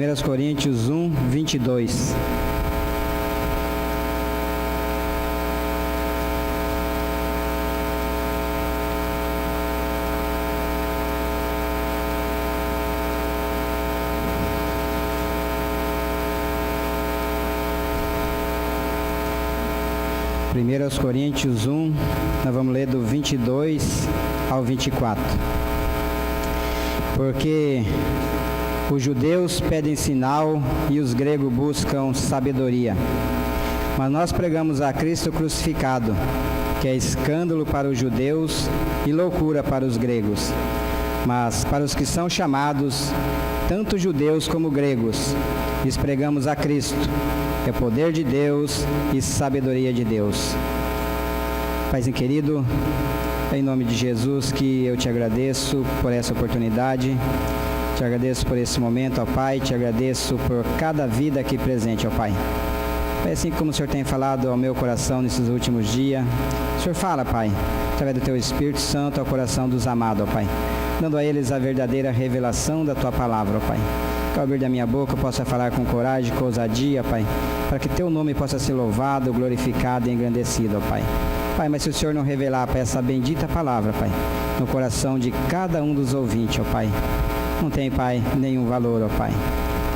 1 Coríntios 1, 22. Primeiros Coríntios 1, nós vamos ler do 22 ao 24. Porque os judeus pedem sinal e os gregos buscam sabedoria. Mas nós pregamos a Cristo crucificado, que é escândalo para os judeus e loucura para os gregos. Mas para os que são chamados, tanto judeus como gregos, lhes pregamos a Cristo, que é poder de Deus e sabedoria de Deus. Paizinho querido, em nome de Jesus que eu te agradeço por essa oportunidade, te agradeço por esse momento, ó Pai, te agradeço por cada vida aqui presente, ó Pai. Pai, assim como o Senhor tem falado ao meu coração nesses últimos dias, o Senhor fala, Pai, através do Teu Espírito Santo ao coração dos amados, ó Pai, dando a eles a verdadeira revelação da Tua palavra, ó Pai. Que ao abrir da minha boca eu possa falar com coragem, com ousadia, Pai, para que Teu nome possa ser louvado, glorificado e engrandecido, ó Pai. Pai, mas se o Senhor não revelar, Pai, essa bendita palavra, Pai, no coração de cada um dos ouvintes, ó Pai, não tem, Pai, nenhum valor, ó Pai.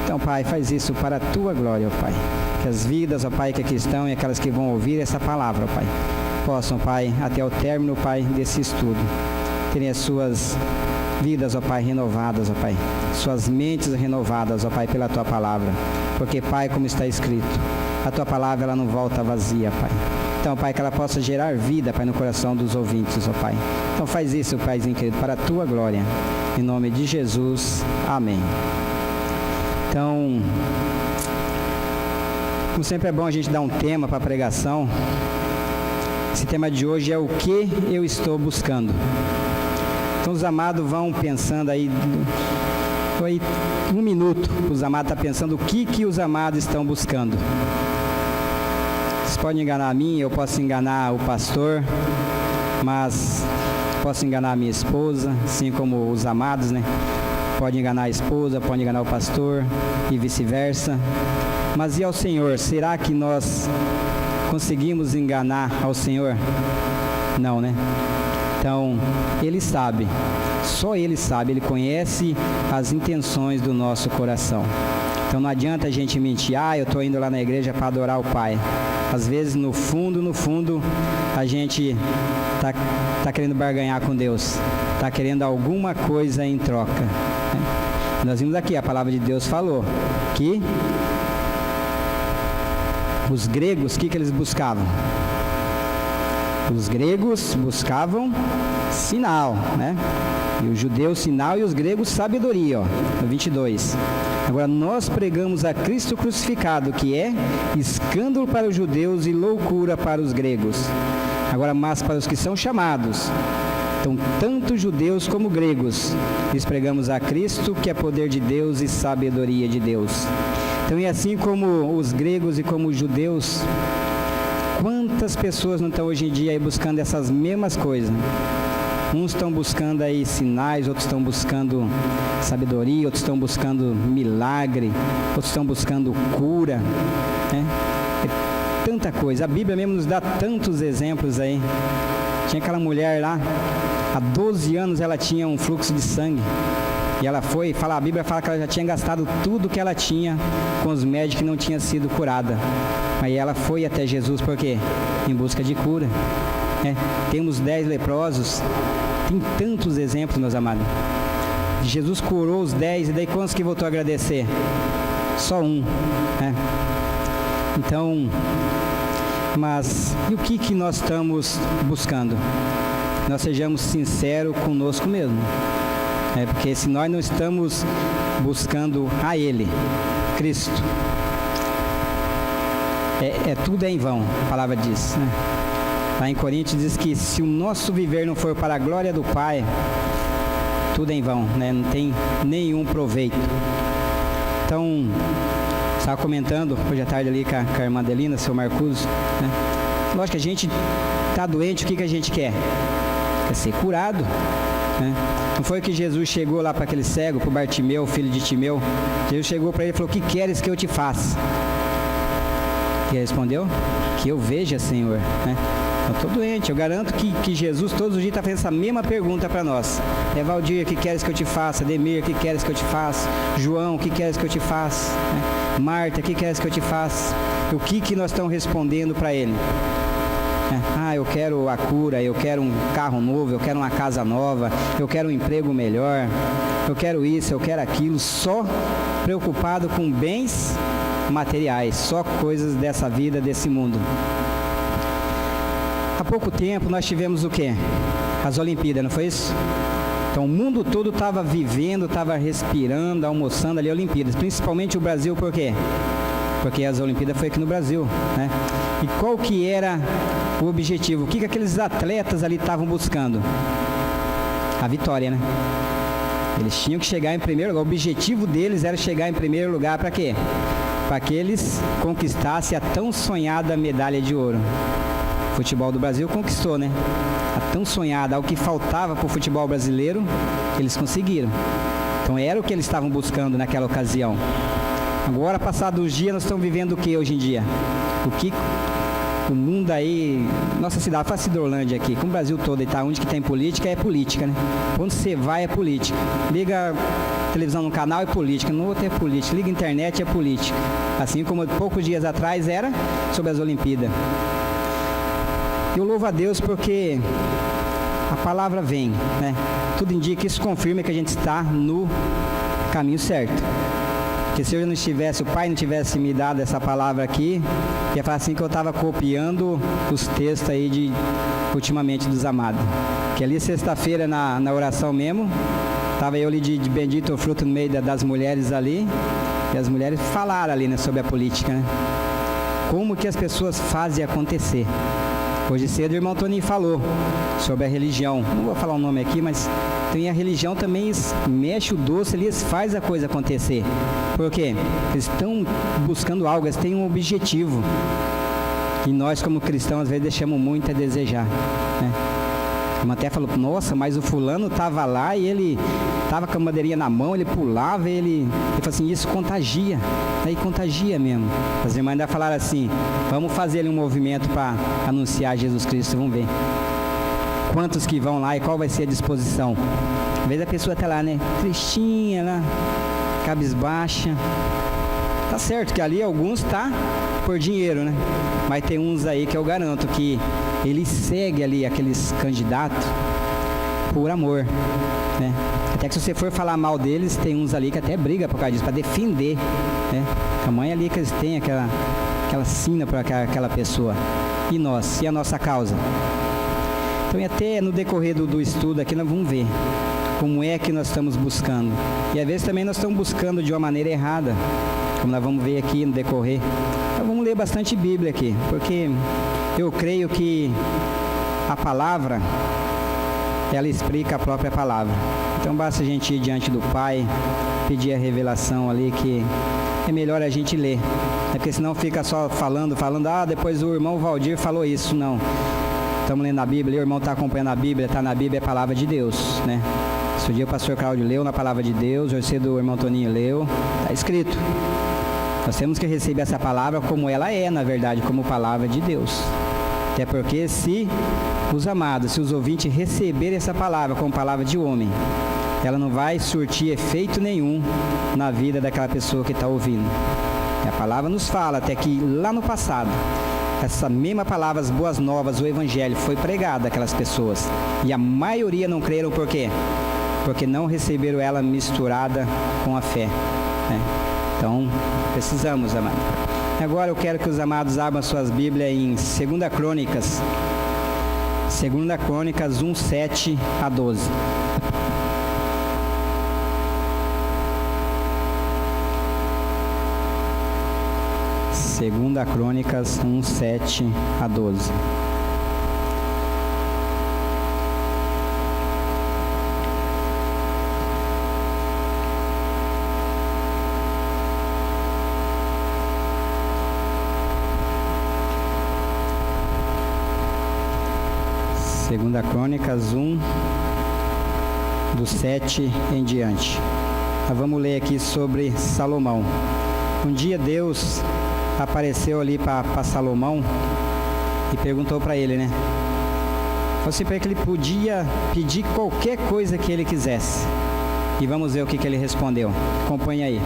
Então, Pai, faz isso para a Tua glória, ó Pai. Que as vidas, ó Pai, que aqui estão e aquelas que vão ouvir essa palavra, ó Pai, possam, Pai, até o término, Pai, desse estudo, terem as suas vidas, ó Pai, renovadas, ó Pai, suas mentes renovadas, ó Pai, pela Tua palavra, porque, Pai, como está escrito, a Tua palavra, ela não volta vazia, Pai. Então, Pai, que ela possa gerar vida, Pai, no coração dos ouvintes, ó Pai. Então, faz isso, Paizinho querido, para a Tua glória, em nome de Jesus, amém. Então, como sempre é bom a gente dar um tema para a pregação. Esse tema de hoje é o que eu estou buscando. Então os amados vão pensando aí, foi um minuto, os amados estão pensando o que os amados estão buscando. Vocês podem enganar a mim, eu posso enganar o pastor, mas posso enganar a minha esposa, assim como os amados, né? Pode enganar a esposa, pode enganar o pastor e vice-versa. Mas e ao Senhor? Será que nós conseguimos enganar ao Senhor? Não, né? Então, Ele sabe, só Ele sabe, Ele conhece as intenções do nosso coração. Então não adianta a gente mentir, eu estou indo lá na igreja para adorar o Pai. Às vezes, no fundo, a gente está querendo barganhar com Deus, está querendo alguma coisa em troca. Né? Nós vimos aqui, a palavra de Deus falou que os gregos, o que eles buscavam? Os gregos buscavam sinal, né? E os judeus sinal e os gregos sabedoria, ó, no 22. Agora, nós pregamos a Cristo crucificado, que é escândalo para os judeus e loucura para os gregos. Agora, mas para os que são chamados, então, tanto judeus como gregos, lhes pregamos a Cristo, que é poder de Deus e sabedoria de Deus. Então, e assim como os gregos e como os judeus, quantas pessoas não estão hoje em dia aí buscando essas mesmas coisas? Uns estão buscando aí sinais, outros estão buscando sabedoria, outros estão buscando milagre, outros estão buscando cura, né? É tanta coisa. A Bíblia mesmo nos dá tantos exemplos aí. Tinha aquela mulher lá, há 12 anos ela tinha um fluxo de sangue. E ela foi, a Bíblia fala que ela já tinha gastado tudo que ela tinha com os médicos e não tinha sido curada. Aí ela foi até Jesus, por quê? Em busca de cura. Temos 10 leprosos, tem tantos exemplos, meus amados. Jesus curou os 10, e daí quantos que voltou a agradecer? Só um. Então, mas e o que nós estamos buscando? Nós sejamos sinceros conosco mesmo. Porque se nós não estamos buscando a Ele, Cristo, tudo é em vão, a palavra diz, né? Lá em Coríntios diz que se o nosso viver não for para a glória do Pai, tudo é em vão, né? Não tem nenhum proveito. Então, estava comentando hoje à tarde ali com a irmã Adelina, seu Marcuso, né? Lógico que a gente está doente, o que a gente quer? Quer ser curado. né? Não foi que Jesus chegou lá para aquele cego, para o Bartimeu, filho de Timeu. Jesus chegou para ele e falou: o que queres que eu te faça? E ele respondeu: que eu veja, Senhor, né? Eu estou doente. Eu garanto que Jesus todos os dias está fazendo essa mesma pergunta para nós. Valdir, o que queres que eu te faça? Demir, o que queres que eu te faça? João, o que queres que eu te faça? Né? Marta, o que queres que eu te faça? O que nós estamos respondendo para ele? Eu quero a cura, eu quero um carro novo, eu quero uma casa nova, eu quero um emprego melhor, eu quero isso, eu quero aquilo, só preocupado com bens materiais, só coisas dessa vida, desse mundo. Há pouco tempo nós tivemos o quê? As Olimpíadas, não foi isso? Então o mundo todo estava vivendo, estava respirando, almoçando ali Olimpíadas, principalmente o Brasil, por quê? Porque as Olimpíadas foi aqui no Brasil, né? E qual que era o objetivo? O que aqueles atletas ali estavam buscando? A vitória, né? Eles tinham que chegar em primeiro lugar. O objetivo deles era chegar em primeiro lugar para quê? Para que eles conquistassem a tão sonhada medalha de ouro. O futebol do Brasil conquistou, né? A tão sonhada, o que faltava para o futebol brasileiro, eles conseguiram. Então era o que eles estavam buscando naquela ocasião. Agora, passados os dias, nós estamos vivendo o que hoje em dia? O que o mundo aí, nossa cidade, faz Hidrolândia aqui, como o Brasil todo, e tá, onde que tem política, é política, né? Onde você vai é política. Liga a televisão no canal é política, no outro é política. Liga a internet é política. Assim como poucos dias atrás era sobre as Olimpíadas. Eu louvo a Deus porque a palavra vem, né? Tudo indica, isso confirma que a gente está no caminho certo. Porque se eu não estivesse, o Pai não tivesse me dado essa palavra aqui, ia falar assim que eu estava copiando os textos aí ultimamente dos amados. Que ali sexta-feira na oração mesmo, estava eu ali de bendito o fruto no meio das mulheres ali, e as mulheres falaram ali, né, sobre a política, né? Como que as pessoas fazem acontecer. Hoje cedo o irmão Toninho falou sobre a religião. Não vou falar o nome aqui, mas tem a religião também, mexe o doce ali, faz a coisa acontecer. Por quê? Eles estão buscando algo, eles têm um objetivo. E nós, como cristãos, às vezes deixamos muito a desejar, né? Como até falou: nossa, mas o fulano estava lá e ele estava com a bandeirinha na mão, ele pulava, ele falou assim: isso contagia, aí contagia mesmo. As irmãs ainda falaram assim: vamos fazer ali um movimento para anunciar Jesus Cristo, vamos ver quantos que vão lá e qual vai ser a disposição. Às vezes a pessoa está lá, né, tristinha lá, cabisbaixa. Tá certo que ali alguns tá por dinheiro, né? Mas tem uns aí que eu garanto que ele segue ali aqueles candidatos por amor, né? Até que se você for falar mal deles, tem uns ali que até briga por causa disso, para defender, né? A mãe ali que eles têm aquela sina para aquela pessoa. E nós, e a nossa causa? Então, e até no decorrer do estudo aqui, nós vamos ver como é que nós estamos buscando. E às vezes também nós estamos buscando de uma maneira errada, como nós vamos ver aqui no decorrer. Então vamos ler bastante Bíblia aqui, porque eu creio que a palavra, ela explica a própria palavra. Então basta a gente ir diante do Pai, pedir a revelação ali, que é melhor a gente ler. Porque senão fica só falando, depois o irmão Valdir falou isso. Não. Estamos lendo a Bíblia, o irmão está acompanhando a Bíblia, está na Bíblia, é a palavra de Deus, né? Esse dia o pastor Cláudio leu na palavra de Deus, hoje cedo o irmão Toninho leu, está escrito. Nós temos que receber essa palavra como ela é, na verdade, como palavra de Deus. Até porque se os amados, se os ouvintes receberem essa palavra como palavra de homem, ela não vai surtir efeito nenhum na vida daquela pessoa que está ouvindo. E a palavra nos fala até que lá no passado, essa mesma palavra, as boas novas, o evangelho, foi pregado àquelas pessoas. E a maioria não creram por quê? Porque não receberam ela misturada com a fé, né? Então, precisamos, amados. Agora eu quero que os amados abram suas Bíblias em 2 Crônicas. 2 Crônicas 1, 7 a 12. Segunda Crônicas 1, 7 a 12. Segunda Crônicas 1, do 7 em diante. Nós vamos ler aqui sobre Salomão. Um dia Deus apareceu ali para Salomão e perguntou para ele, né? Falou assim para ele que ele podia pedir qualquer coisa que ele quisesse. E vamos ver o que ele respondeu. Acompanhe aí.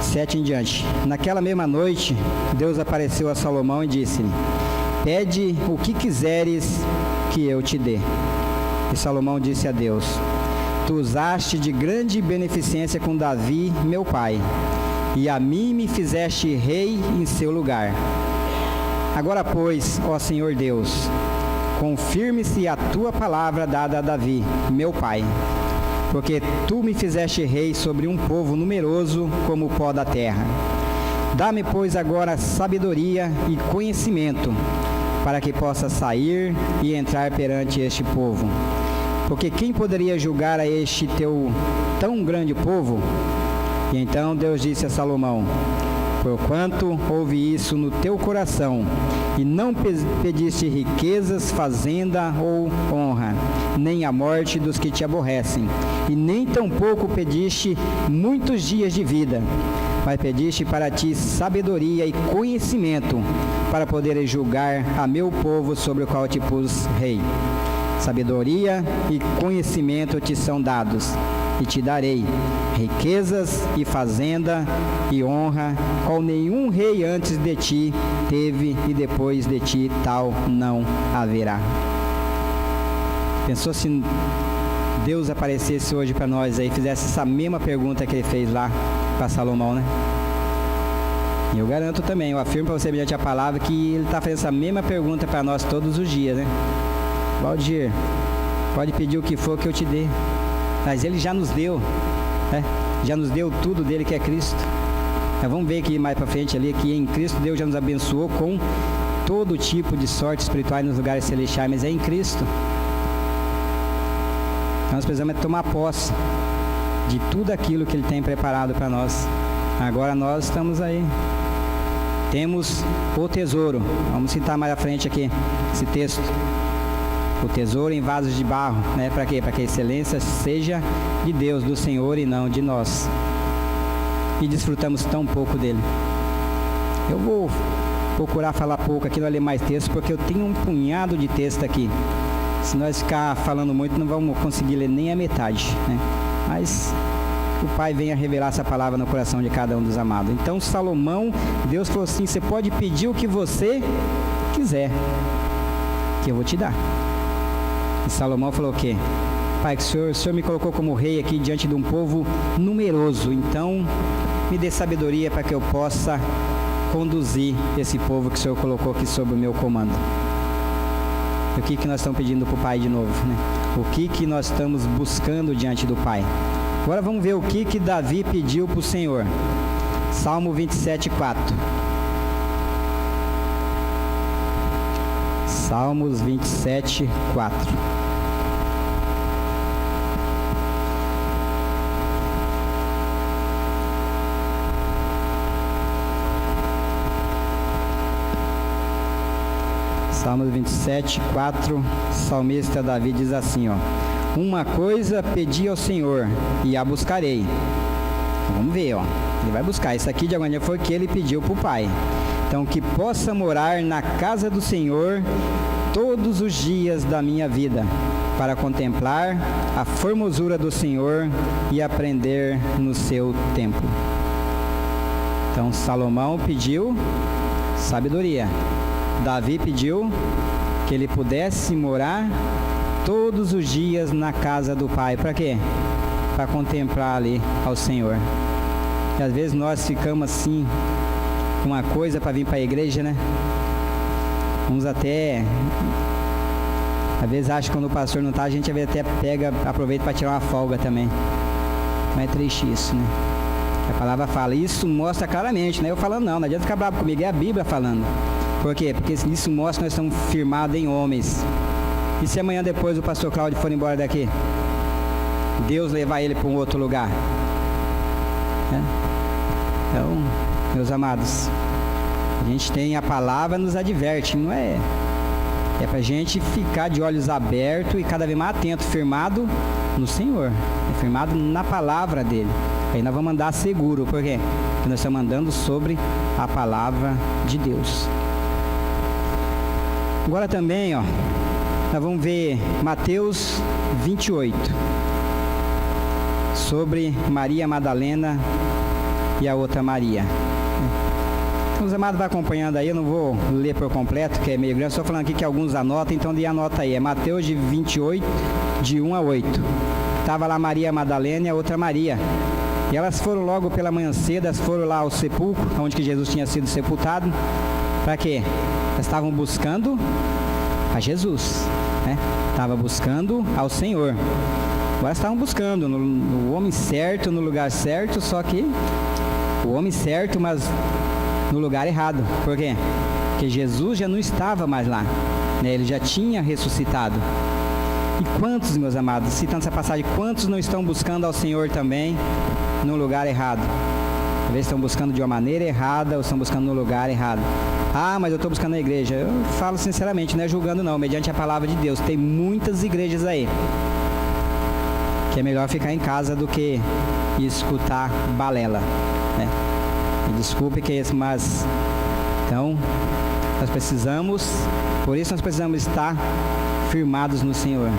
7 em diante. Naquela mesma noite, Deus apareceu a Salomão e disse-lhe: pede o que quiseres que eu te dê. E Salomão disse a Deus: tu usaste de grande beneficência com Davi, meu pai, e a mim me fizeste rei em seu lugar. Agora, pois, ó Senhor Deus, confirme-se a tua palavra dada a Davi, meu pai, porque tu me fizeste rei sobre um povo numeroso como o pó da terra. Dá-me, pois, agora sabedoria e conhecimento, para que possa sair e entrar perante este povo. Porque quem poderia julgar a este teu tão grande povo? E então Deus disse a Salomão: porquanto houve isso no teu coração, e não pediste riquezas, fazenda ou honra, nem a morte dos que te aborrecem, e nem tampouco pediste muitos dias de vida, mas pediste para ti sabedoria e conhecimento, para poderes julgar a meu povo sobre o qual te pus rei. Sabedoria e conhecimento te são dados, e te darei riquezas e fazenda e honra, qual nenhum rei antes de ti teve, e depois de ti tal não haverá. Pensou se Deus aparecesse hoje para nós aí, fizesse essa mesma pergunta que ele fez lá para Salomão, né? E eu garanto também, eu afirmo para você mediante a palavra que ele está fazendo essa mesma pergunta para nós todos os dias, né? Valdir, pode pedir o que for que eu te dê. Mas ele já nos deu, né? Já nos deu tudo dele, que é Cristo. Vamos ver aqui mais para frente ali, que em Cristo Deus já nos abençoou com todo tipo de sorte espiritual nos lugares celestiais, mas é em Cristo. Então nós precisamos tomar posse de tudo aquilo que ele tem preparado para nós. Agora nós estamos aí. Temos o tesouro. Vamos citar mais à frente aqui esse texto. O tesouro em vasos de barro, né? Para quê? Para que a excelência seja de Deus, do Senhor, e não de nós. E desfrutamos tão pouco dele. Eu vou procurar falar pouco aqui, não ler mais texto, porque eu tenho um punhado de texto aqui. Se nós ficar falando muito, não vamos conseguir ler nem a metade, né? Mas o Pai venha revelar essa palavra no coração de cada um dos amados. Então Salomão, Deus falou assim: você pode pedir o que você quiser, que eu vou te dar. E Salomão falou o quê? Pai, que o Senhor me colocou como rei aqui diante de um povo numeroso, então me dê sabedoria para que eu possa conduzir esse povo que o Senhor colocou aqui sob o meu comando. O que nós estamos pedindo para o Pai de novo, né? O que nós estamos buscando diante do Pai? Agora vamos ver o que Davi pediu para o Senhor. Salmo 27, 4. Salmos 27, 4. Salmos 27, 4, salmista Davi diz assim, ó: uma coisa pedi ao Senhor e a buscarei. Então, vamos ver, ó. Ele vai buscar. Isso aqui de alguma maneira foi o que ele pediu para o Pai. Então, que possa morar na casa do Senhor todos os dias da minha vida, para contemplar a formosura do Senhor e aprender no seu templo. Então, Salomão pediu sabedoria. Davi pediu que ele pudesse morar todos os dias na casa do Pai. Para quê? Para contemplar ali ao Senhor. E às vezes nós ficamos assim, uma coisa para vir para a igreja, né? Uns até, às vezes acham que quando o pastor não está, a gente até aproveita para tirar uma folga também. Não é triste isso, né? A palavra fala, isso mostra claramente, né? Eu falando não adianta ficar bravo comigo, é a Bíblia falando. Por quê? Porque isso mostra que nós estamos firmados em homens. E se amanhã depois o pastor Cláudio for embora daqui? Deus levar ele para um outro lugar? Então, meus amados, a gente tem a palavra, nos adverte, não é É para a gente ficar de olhos abertos e cada vez mais atento, firmado no Senhor, firmado na palavra dele. Aí nós vamos andar seguro, por quê? Porque nós estamos andando sobre a palavra de Deus. Agora também, ó, nós vamos ver Mateus 28, sobre Maria Madalena e a outra Maria. Então, os amados vão acompanhando aí, eu não vou ler por completo, que é meio grande, só falando aqui que alguns anotam, então anota aí, é Mateus 28, de 1 a 8. Estava lá Maria Madalena e a outra Maria. E elas foram logo pela manhã cedo, elas foram lá ao sepulcro, onde que Jesus tinha sido sepultado. Para quê? Elas estavam buscando a Jesus, né? Estavam buscando ao Senhor. Agora estavam buscando no homem certo, no lugar certo, só que o homem certo, mas no lugar errado. Por quê? Porque Jesus já não estava mais lá, né? Ele já tinha ressuscitado. E quantos, meus amados, citando essa passagem, quantos não estão buscando ao Senhor também no lugar errado? Talvez estão buscando de uma maneira errada ou estão buscando no lugar errado. Ah, mas eu estou buscando na igreja. Eu falo sinceramente, não é julgando não, mediante a palavra de Deus. Tem muitas igrejas aí que é melhor ficar em casa do que escutar balela, né? Me desculpe que é isso, mas então nós precisamos, por isso nós precisamos estar firmados no Senhor.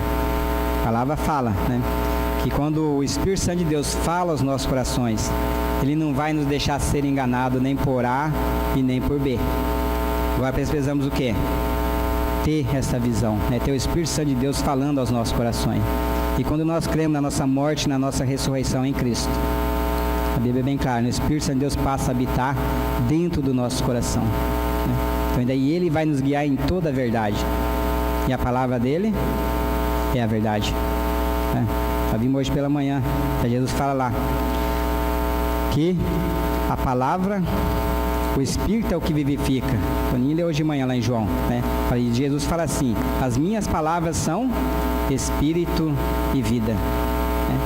A palavra fala, né, que quando o Espírito Santo de Deus fala aos nossos corações, Ele não vai nos deixar ser enganado nem por A e nem por B. Agora precisamos o quê? Ter essa visão, né? Ter o Espírito Santo de Deus falando aos nossos corações. E quando nós cremos na nossa morte, na nossa ressurreição em Cristo, a Bíblia é bem clara, o Espírito Santo de Deus passa a habitar dentro do nosso coração, né? Então daí Ele vai nos guiar em toda a verdade. E a palavra dele é a verdade, né? Nós vimos hoje pela manhã, Jesus fala lá que a palavra, o Espírito é o que vivifica. Toninho leu hoje de manhã lá em João, né? E Jesus fala assim: as minhas palavras são Espírito e vida, né?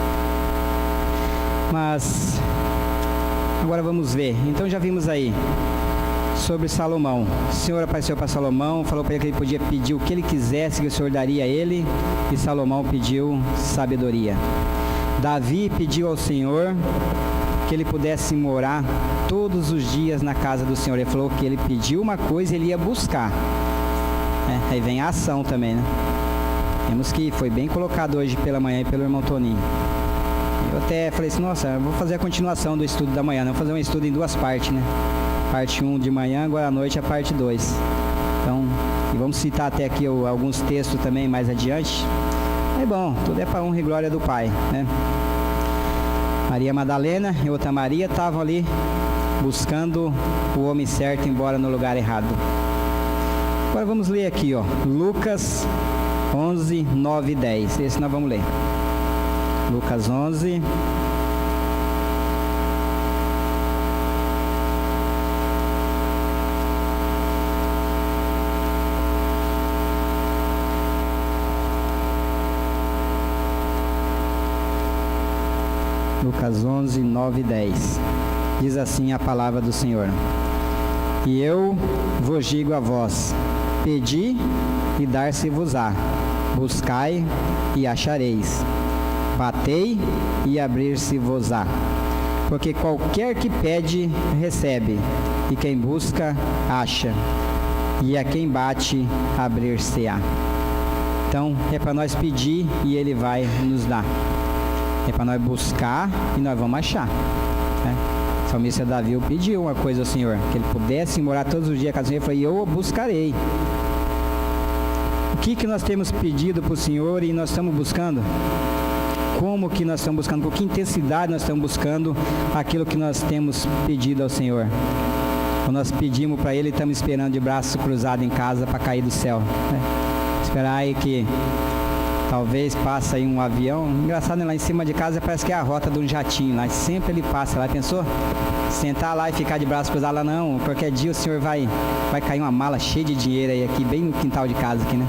Mas agora vamos ver. Então já vimos aí sobre Salomão. O Senhor apareceu para Salomão, falou para ele que ele podia pedir o que ele quisesse, que o Senhor daria a ele, e Salomão pediu sabedoria. Davi pediu ao Senhor que ele pudesse morar todos os dias na casa do Senhor. Ele falou que ele pediu uma coisa e ele ia buscar, né? Aí vem a ação também, né? Temos que, foi bem colocado hoje pela manhã e pelo irmão Toninho. Eu até falei assim, nossa, eu vou fazer a continuação do estudo da manhã, né? Vou fazer um estudo em duas partes, né? Parte 1 de manhã, agora à noite a parte 2. Então, e vamos citar até aqui alguns textos também mais adiante. É bom, tudo é para honra e glória do Pai, né? Maria Madalena e outra Maria estavam ali buscando o homem certo, embora no lugar errado. Agora vamos ler aqui, ó, Lucas 11, 9 e 10. Esse nós vamos ler. Lucas 11. Lucas 11, 9 e 10. Diz assim a palavra do Senhor: e eu vos digo a vós, pedi e dar-se-vos-á, buscai e achareis, batei e abrir-se-vos-á. Porque qualquer que pede, recebe, e quem busca, acha, e a quem bate, abrir-se-á. Então, é para nós pedir e Ele vai nos dar. É para nós buscar e nós vamos achar, né? O salmista Davi pediu uma coisa ao Senhor, que ele pudesse morar todos os dias com o Senhor. Ele falou, eu o buscarei. O que nós temos pedido para o Senhor e nós estamos buscando? Como que nós estamos buscando? Com que intensidade nós estamos buscando aquilo que nós temos pedido ao Senhor? Quando nós pedimos para Ele, estamos esperando de braço cruzado em casa para cair do céu, né? Esperar aí que talvez passe aí um avião. Engraçado, né? Lá em cima de casa parece que é a rota de um jatinho lá. Sempre ele passa lá, pensou? Sentar lá e ficar de braço cruzado lá, não. Qualquer dia o Senhor vai cair uma mala cheia de dinheiro aí aqui, bem no quintal de casa aqui, né?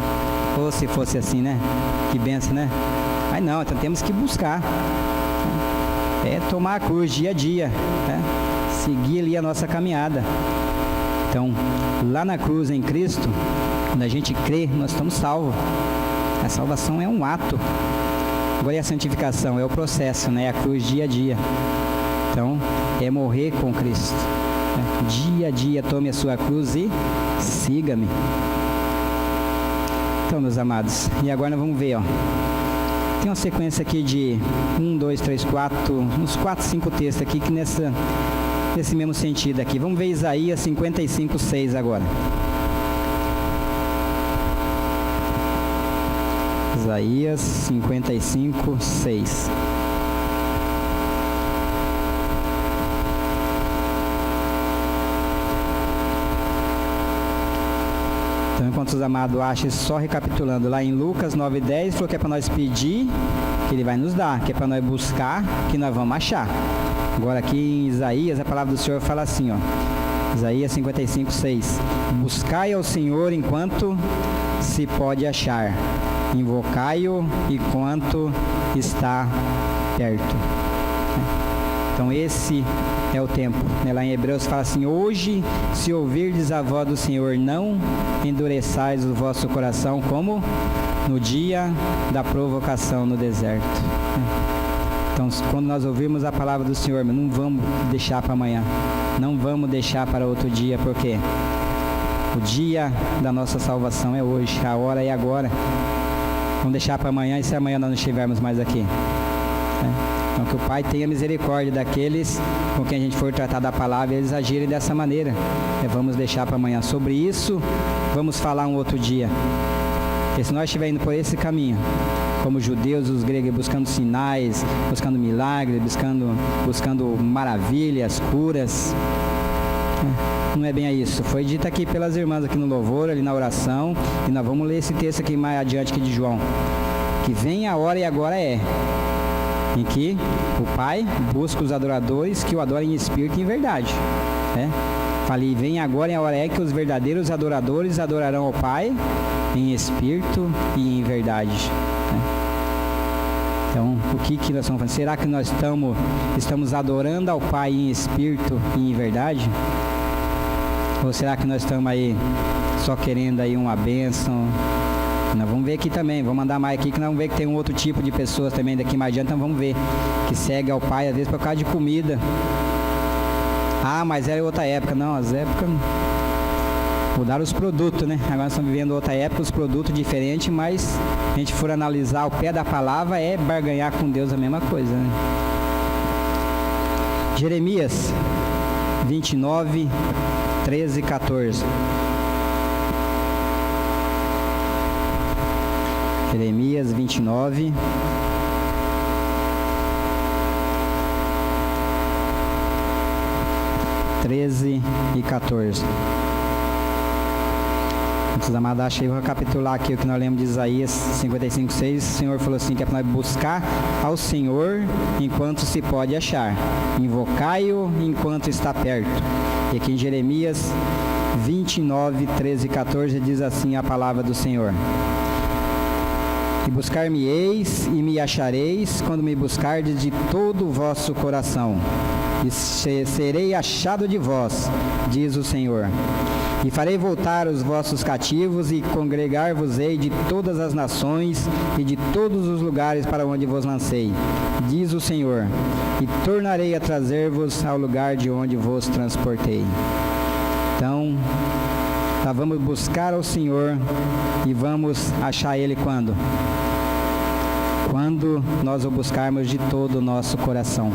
Ou se fosse assim, né? Que benção, né? Mas não, então temos que buscar. É tomar a cruz dia a dia, né? Seguir ali a nossa caminhada. Então, lá na cruz em Cristo, Quando a gente crê, nós estamos salvos. A salvação é um ato. Agora, e a santificação? É o processo, né? A cruz dia a dia. Então, é morrer com Cristo. Dia a dia, tome a sua cruz e siga-me. Então, meus amados, e agora nós vamos ver, ó. Tem uma sequência aqui de 1, 2, 3, 4, uns 4, 5 textos aqui, que nesse mesmo sentido aqui. Vamos ver Isaías 55, 6 agora. Isaías 55, 6. Então, enquanto os amados acham, só recapitulando, lá em Lucas 9:10, falou que é para nós pedir, que Ele vai nos dar, que é para nós buscar, que nós vamos achar. Agora aqui em Isaías, a palavra do Senhor fala assim, ó, Isaías 55, 6. Buscai ao Senhor enquanto se pode achar, invocai-o enquanto está perto. Então esse é o tempo. Lá em Hebreus fala assim, hoje, se ouvirdes a voz do Senhor, não endureçais o vosso coração, como no dia da provocação no deserto. Então, quando nós ouvirmos a palavra do Senhor, não vamos deixar para amanhã, não vamos deixar para outro dia, porque o dia da nossa salvação é hoje, a hora é agora. Vamos deixar para amanhã, e se amanhã nós não estivermos mais aqui? Então, que o Pai tenha misericórdia daqueles com quem a gente for tratar da palavra e eles agirem dessa maneira. Vamos deixar para amanhã. Sobre isso, vamos falar um outro dia. Porque se nós estivermos indo por esse caminho, como os judeus, os gregos, buscando sinais, buscando milagres, buscando maravilhas, curas, não é bem isso. Foi dito aqui pelas irmãs aqui no louvor, ali na oração, e nós vamos ler esse texto aqui mais adiante aqui de João. Que vem a hora e agora é, em que o Pai busca os adoradores que o adorem em espírito e em verdade. Falei, vem agora e a hora é que os verdadeiros adoradores adorarão ao Pai em espírito e em verdade. Então, o que nós estamos fazendo? Será que nós estamos adorando ao Pai em espírito e em verdade? Ou será que nós estamos aí só querendo aí uma bênção? Nós vamos ver aqui também, vamos andar mais aqui, que nós vamos ver que tem um outro tipo de pessoas também daqui mais adiante, então vamos ver, que segue ao Pai às vezes por causa de comida. Ah, mas era outra época. Não, as épocas mudaram os produtos, né? Agora nós estamos vivendo outra época, os produtos diferentes, mas se a gente for analisar o pé da palavra, é barganhar com Deus a mesma coisa, né? Jeremias 29, 13 e 14. Jeremias 29, 13 e 14. Os amados, achei, vou recapitular aqui o que nós lemos de Isaías 55, 6. O Senhor falou assim, que é para nós buscar ao Senhor enquanto se pode achar, invocai-o enquanto está perto. E aqui em Jeremias 29, 13 e 14 diz assim a palavra do Senhor: e buscar-me-eis e me achareis quando me buscardes de todo o vosso coração, e serei achado de vós, diz o Senhor. E farei voltar os vossos cativos e congregar-vos-ei de todas as nações e de todos os lugares para onde vos lancei, diz o Senhor, e tornarei a trazer-vos ao lugar de onde vos transportei. Então, vamos buscar ao Senhor e vamos achar Ele quando? Quando nós o buscarmos de todo o nosso coração.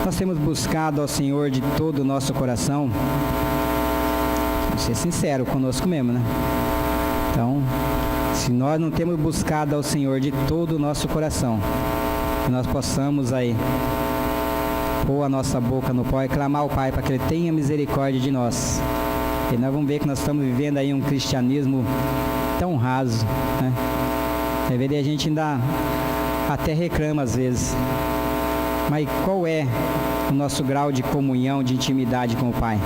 Nós temos buscado ao Senhor de todo o nosso coração. Vamos ser sincero conosco mesmo, né? Então, se nós não temos buscado ao Senhor de todo o nosso coração, que nós possamos aí pôr a nossa boca no pó e clamar ao Pai para que Ele tenha misericórdia de nós. E nós vamos ver que nós estamos vivendo aí um cristianismo tão raso, né? Às vezes a gente ainda até reclama às vezes. Mas qual é o nosso grau de comunhão, de intimidade com o Pai?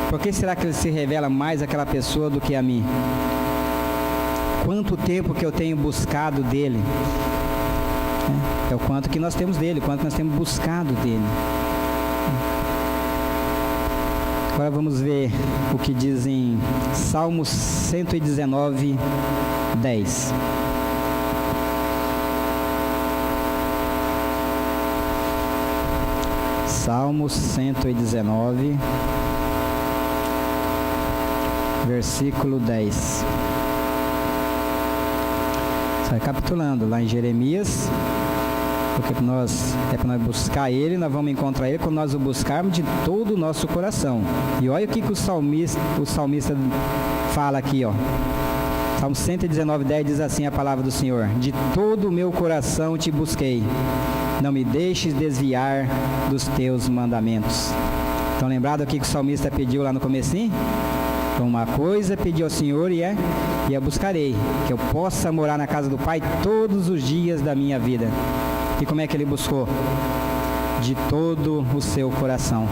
Por que será que Ele se revela mais àquela pessoa do que a mim? Quanto tempo que eu tenho buscado dEle? É o quanto que nós temos dEle, o quanto nós temos buscado dEle. Agora vamos ver o que diz em Salmos 119, 10. Salmos 119, versículo 10. Só recapitulando, lá em Jeremias, porque é para nós buscar Ele, nós vamos encontrar Ele quando nós o buscarmos de todo o nosso coração. E olha o que o salmista fala aqui, ó. Salmo 119, 10 diz assim a palavra do Senhor: de todo o meu coração te busquei, não me deixes desviar dos teus mandamentos. Então, lembrado aqui que o salmista pediu lá no comecinho? Uma coisa pedi ao Senhor e a buscarei, que eu possa morar na casa do Pai todos os dias da minha vida. E como é que ele buscou? De todo o seu coração.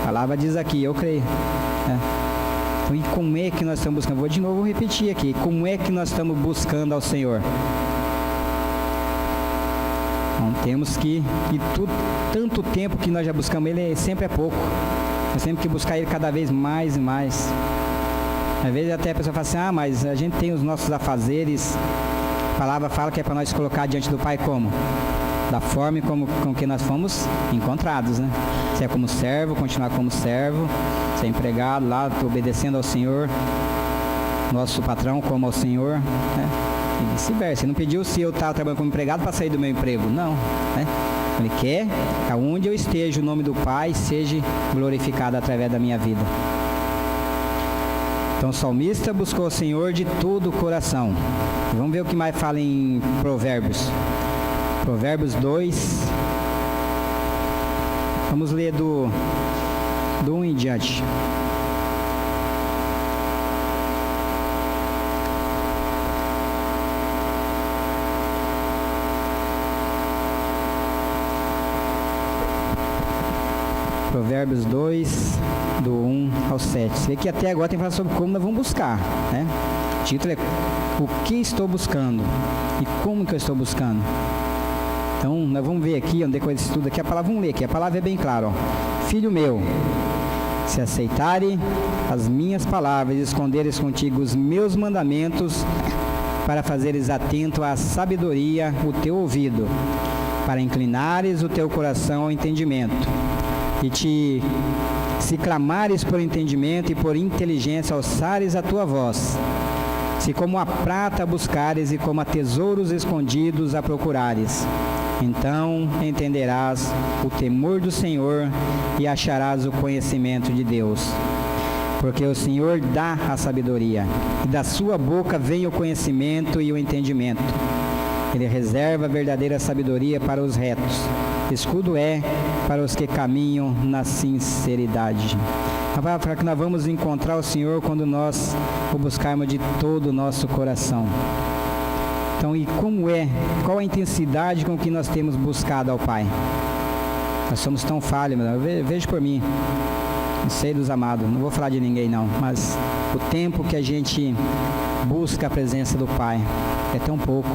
A palavra diz aqui, eu creio. Então, e como é que nós estamos buscando? Vou de novo repetir aqui. Como é que nós estamos buscando ao Senhor? Então, temos que, tanto tempo que nós já buscamos Ele, sempre é pouco. Nós temos que buscar Ele cada vez mais e mais. Às vezes até a pessoa fala assim, mas a gente tem os nossos afazeres. A palavra fala que é para nós colocar diante do Pai como? Da forma com que nós fomos encontrados, né? Se é como servo, continuar como servo. Se é empregado lá, obedecendo ao Senhor. Nosso patrão como ao Senhor, né? E vice-versa. Ele não pediu se eu estava trabalhando como empregado para sair do meu emprego. Não, né? Ele quer que aonde eu esteja, o nome do Pai seja glorificado através da minha vida. Então o salmista buscou o Senhor de todo o coração. Vamos ver o que mais fala em Provérbios. Provérbios 2. Vamos ler do 1 em diante. Provérbios 2, do 1 ao 7. Você vê que até agora tem falado sobre como nós vamos buscar, né? O título é O que estou buscando e como que eu estou buscando. Então, nós vamos ver aqui, onde depois desse estudo aqui, a palavra, vamos ler aqui, a palavra é bem clara, ó. Filho meu, se aceitares as minhas palavras e esconderes contigo os meus mandamentos, para fazeres atento à sabedoria o teu ouvido, para inclinares o teu coração ao entendimento, e se clamares por entendimento e por inteligência alçares a tua voz, se como a prata buscares e como a tesouros escondidos a procurares, então entenderás o temor do Senhor e acharás o conhecimento de Deus. Porque o Senhor dá a sabedoria, e da sua boca vem o conhecimento e o entendimento. Ele reserva a verdadeira sabedoria para os retos. Escudo é para os que caminham na sinceridade. A palavra fala que nós vamos encontrar o Senhor quando nós o buscarmos de todo o nosso coração. Então, e qual a intensidade com que nós temos buscado ao Pai? Nós somos tão falhos, eu vejo por mim, não sei dos amados, não vou falar de ninguém não, mas o tempo que a gente busca a presença do Pai é tão pouco.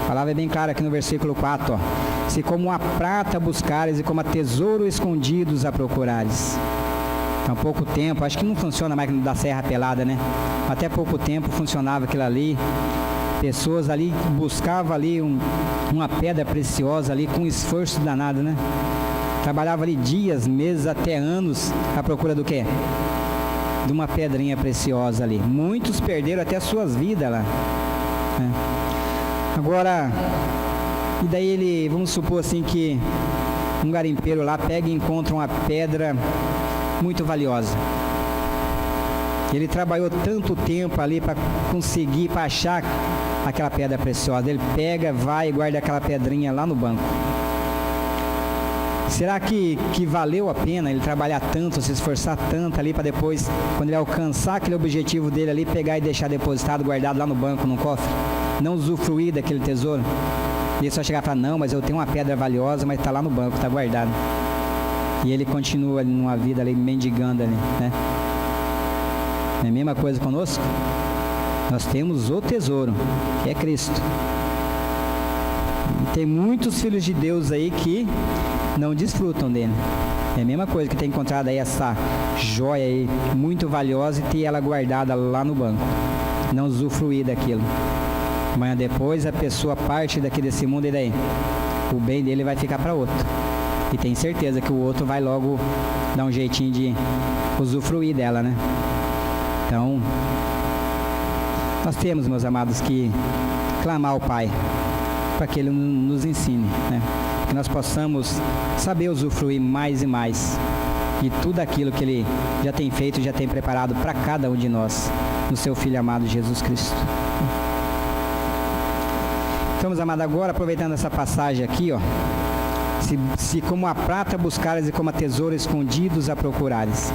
A palavra é bem clara aqui no versículo 4, ó. Se como a prata buscares e como a tesouro escondidos a procurares. Há pouco tempo, acho que não funciona mais da serra pelada, né? Até pouco tempo funcionava aquilo ali. Pessoas ali buscavam ali uma pedra preciosa ali com esforço danado, né? Trabalhava ali dias, meses, até anos à procura do quê? De uma pedrinha preciosa ali. Muitos perderam até as suas vidas lá, né? Agora, e daí vamos supor assim que um garimpeiro lá pega e encontra uma pedra muito valiosa. Ele trabalhou tanto tempo ali para conseguir, para achar aquela pedra preciosa. Ele pega, vai e guarda aquela pedrinha lá no banco. Será que valeu a pena ele trabalhar tanto, se esforçar tanto ali para depois, quando ele alcançar aquele objetivo dele ali, pegar e deixar depositado, guardado lá no banco, no cofre? Não usufruir daquele tesouro? E ele só chegar e falar, não, mas eu tenho uma pedra valiosa, mas está lá no banco, está guardado. E ele continua ali numa vida ali, mendigando ali, né? Não é a mesma coisa conosco? Nós temos o tesouro, que é Cristo. E tem muitos filhos de Deus aí que não desfrutam dele. É a mesma coisa que ter encontrado aí essa joia aí, muito valiosa, e ter ela guardada lá no banco. Não usufruir daquilo. Amanhã depois a pessoa parte daqui desse mundo e daí? O bem dele vai ficar para outro. E tem certeza que o outro vai logo dar um jeitinho de usufruir dela, né? Então, nós temos, meus amados, que clamar ao Pai para que Ele nos ensine, né? Que nós possamos saber usufruir mais e mais de tudo aquilo que Ele já tem feito, já tem preparado para cada um de nós, no Seu Filho amado Jesus Cristo. Então, meus amados, agora aproveitando essa passagem aqui, ó, se como a prata buscares e como a tesouro escondidos a procurares.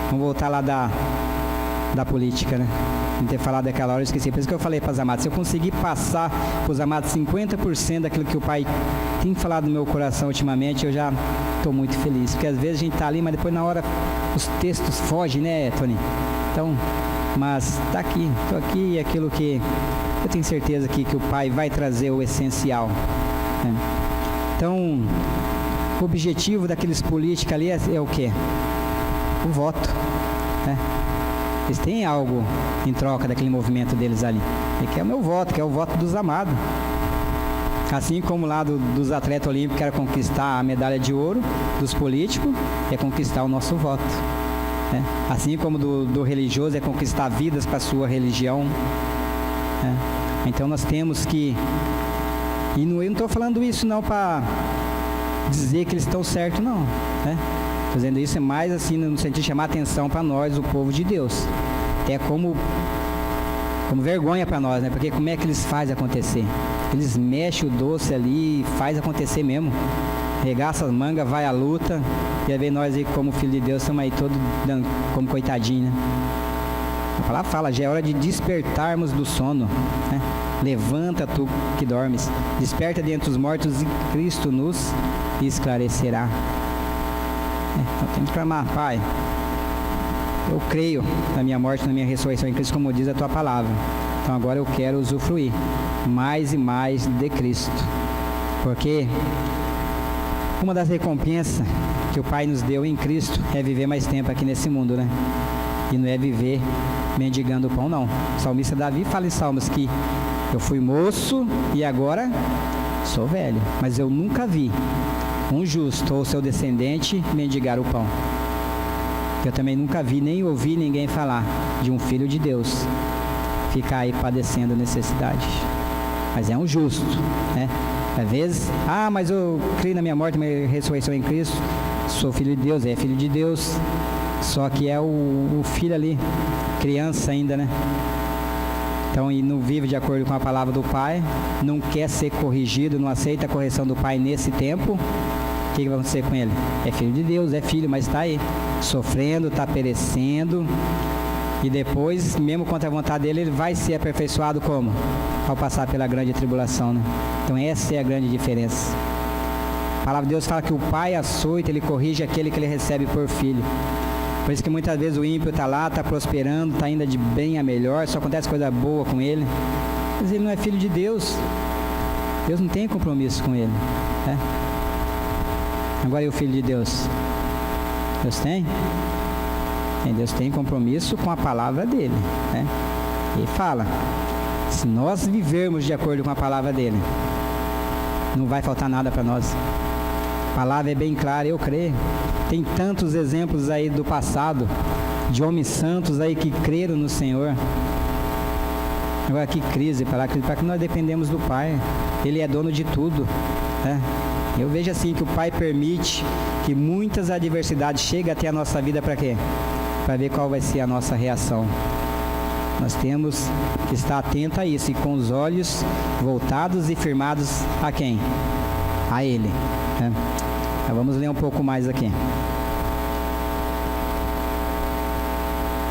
Vamos voltar lá da política, né? Não ter falado daquela hora, eu esqueci. Por isso que eu falei para os amados, se eu conseguir passar para os amados 50% daquilo que o Pai tem falado no meu coração ultimamente, eu já estou muito feliz. Porque às vezes a gente está ali, mas depois na hora os textos fogem, né, Tony? Então, mas está aqui, estou aqui, e aquilo que eu tenho certeza que o Pai vai trazer o essencial, né? Então, o objetivo daqueles políticos ali é o quê? O voto, né? Eles têm algo em troca daquele movimento deles ali. E que é o meu voto, que é o voto dos amados. Assim como lá dos atletas olímpicos era conquistar a medalha de ouro, dos políticos é conquistar o nosso voto, né? Assim como do religioso é conquistar vidas para a sua religião, né? Então nós temos que... E eu não estou falando isso não para dizer que eles estão certos, não, né? Fazendo isso é mais assim no sentido de chamar atenção para nós, o povo de Deus. É como vergonha para nós, né? Porque como é que eles fazem acontecer? Eles mexem o doce ali e faz acontecer mesmo. Regaça as mangas, vai à luta. E aí vem nós aí como filho de Deus, estamos aí todos dando como coitadinho, né? A palavra fala, já é hora de despertarmos do sono, né? Levanta tu que dormes, desperta dentre os mortos e Cristo nos esclarecerá. Então temos que clamar, Pai, eu creio na minha morte, na minha ressurreição em Cristo, como diz a Tua palavra. Então agora eu quero usufruir mais e mais de Cristo, porque uma das recompensas que o Pai nos deu em Cristo é viver mais tempo aqui nesse mundo, né? E não é viver mendigando o pão, não. O salmista Davi fala em Salmos que eu fui moço e agora sou velho, mas eu nunca vi um justo ou seu descendente mendigar o pão. Eu também nunca vi nem ouvi ninguém falar de um filho de Deus ficar aí padecendo necessidade. Mas é um justo, né? Às vezes, mas eu creio na minha morte e minha ressurreição em Cristo, sou filho de Deus, é filho de Deus, só que é o filho ali, criança ainda, né? Então, e não vive de acordo com a palavra do Pai, não quer ser corrigido, não aceita a correção do Pai nesse tempo, o que vai acontecer com ele? É filho de Deus, é filho, mas está aí, sofrendo, está perecendo, e depois, mesmo contra a vontade dele, ele vai ser aperfeiçoado como? Ao passar pela grande tribulação, né? Então, essa é a grande diferença. A palavra de Deus fala que o Pai açoita, ele corrige aquele que ele recebe por filho. Por isso que muitas vezes o ímpio está lá, está prosperando, está indo de bem a melhor, só acontece coisa boa com ele. Mas ele não é filho de Deus. Deus não tem compromisso com ele, né? Agora e o filho de Deus? Deus tem? Deus tem compromisso com a palavra dele, né? Ele fala, se nós vivermos de acordo com a palavra dele, não vai faltar nada para nós. A palavra é bem clara, eu creio. Tem tantos exemplos aí do passado, de homens santos aí que creram no Senhor. Agora que crise, para que nós dependemos do Pai. Ele é dono de tudo, né? Eu vejo assim que o Pai permite que muitas adversidades cheguem até a nossa vida para quê? Para ver qual vai ser a nossa reação. Nós temos que estar atento a isso e com os olhos voltados e firmados a quem? A Ele, né? Então, vamos ler um pouco mais aqui.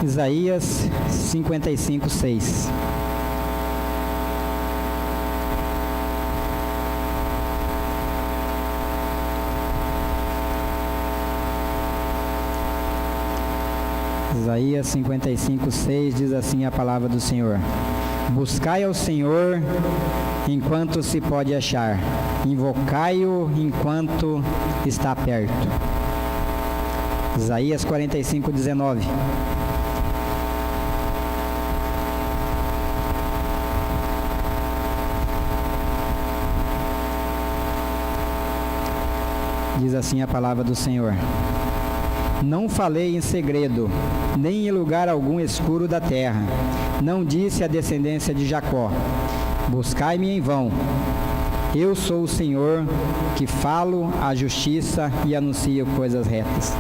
Isaías 55, 6. Isaías 55, 6 diz assim a palavra do Senhor: buscai ao Senhor enquanto se pode achar, invocai-o enquanto está perto. Isaías 45, 19. Diz assim a palavra do Senhor: não falei em segredo, nem em lugar algum escuro da terra. Não disse à descendência de Jacó: buscai-me em vão. Eu sou o Senhor, que falo a justiça e anuncio coisas retas.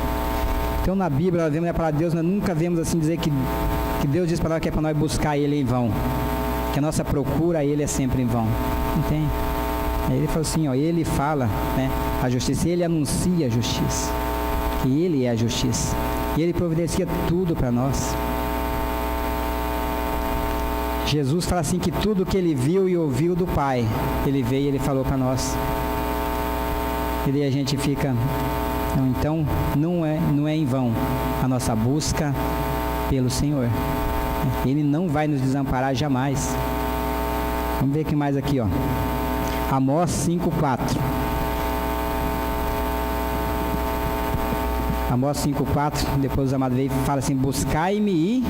Então na Bíblia nós vemos a palavra de Deus, nós nunca vemos assim dizer que Deus diz para nós que é para nós buscar Ele em vão, que a nossa procura a Ele é sempre em vão. Não tem. Aí ele falou assim, ó, Ele fala, né, a justiça, Ele anuncia a justiça, que Ele é a justiça, e Ele providencia tudo para nós. Jesus fala assim que tudo que Ele viu e ouviu do Pai, Ele veio e Ele falou para nós. E daí a gente fica, então não é em vão a nossa busca pelo Senhor. Ele não vai nos desamparar jamais. Vamos ver o que mais aqui, ó. Amós 5:4. Amós 5:4, depois o amado veio e fala assim, buscai-me e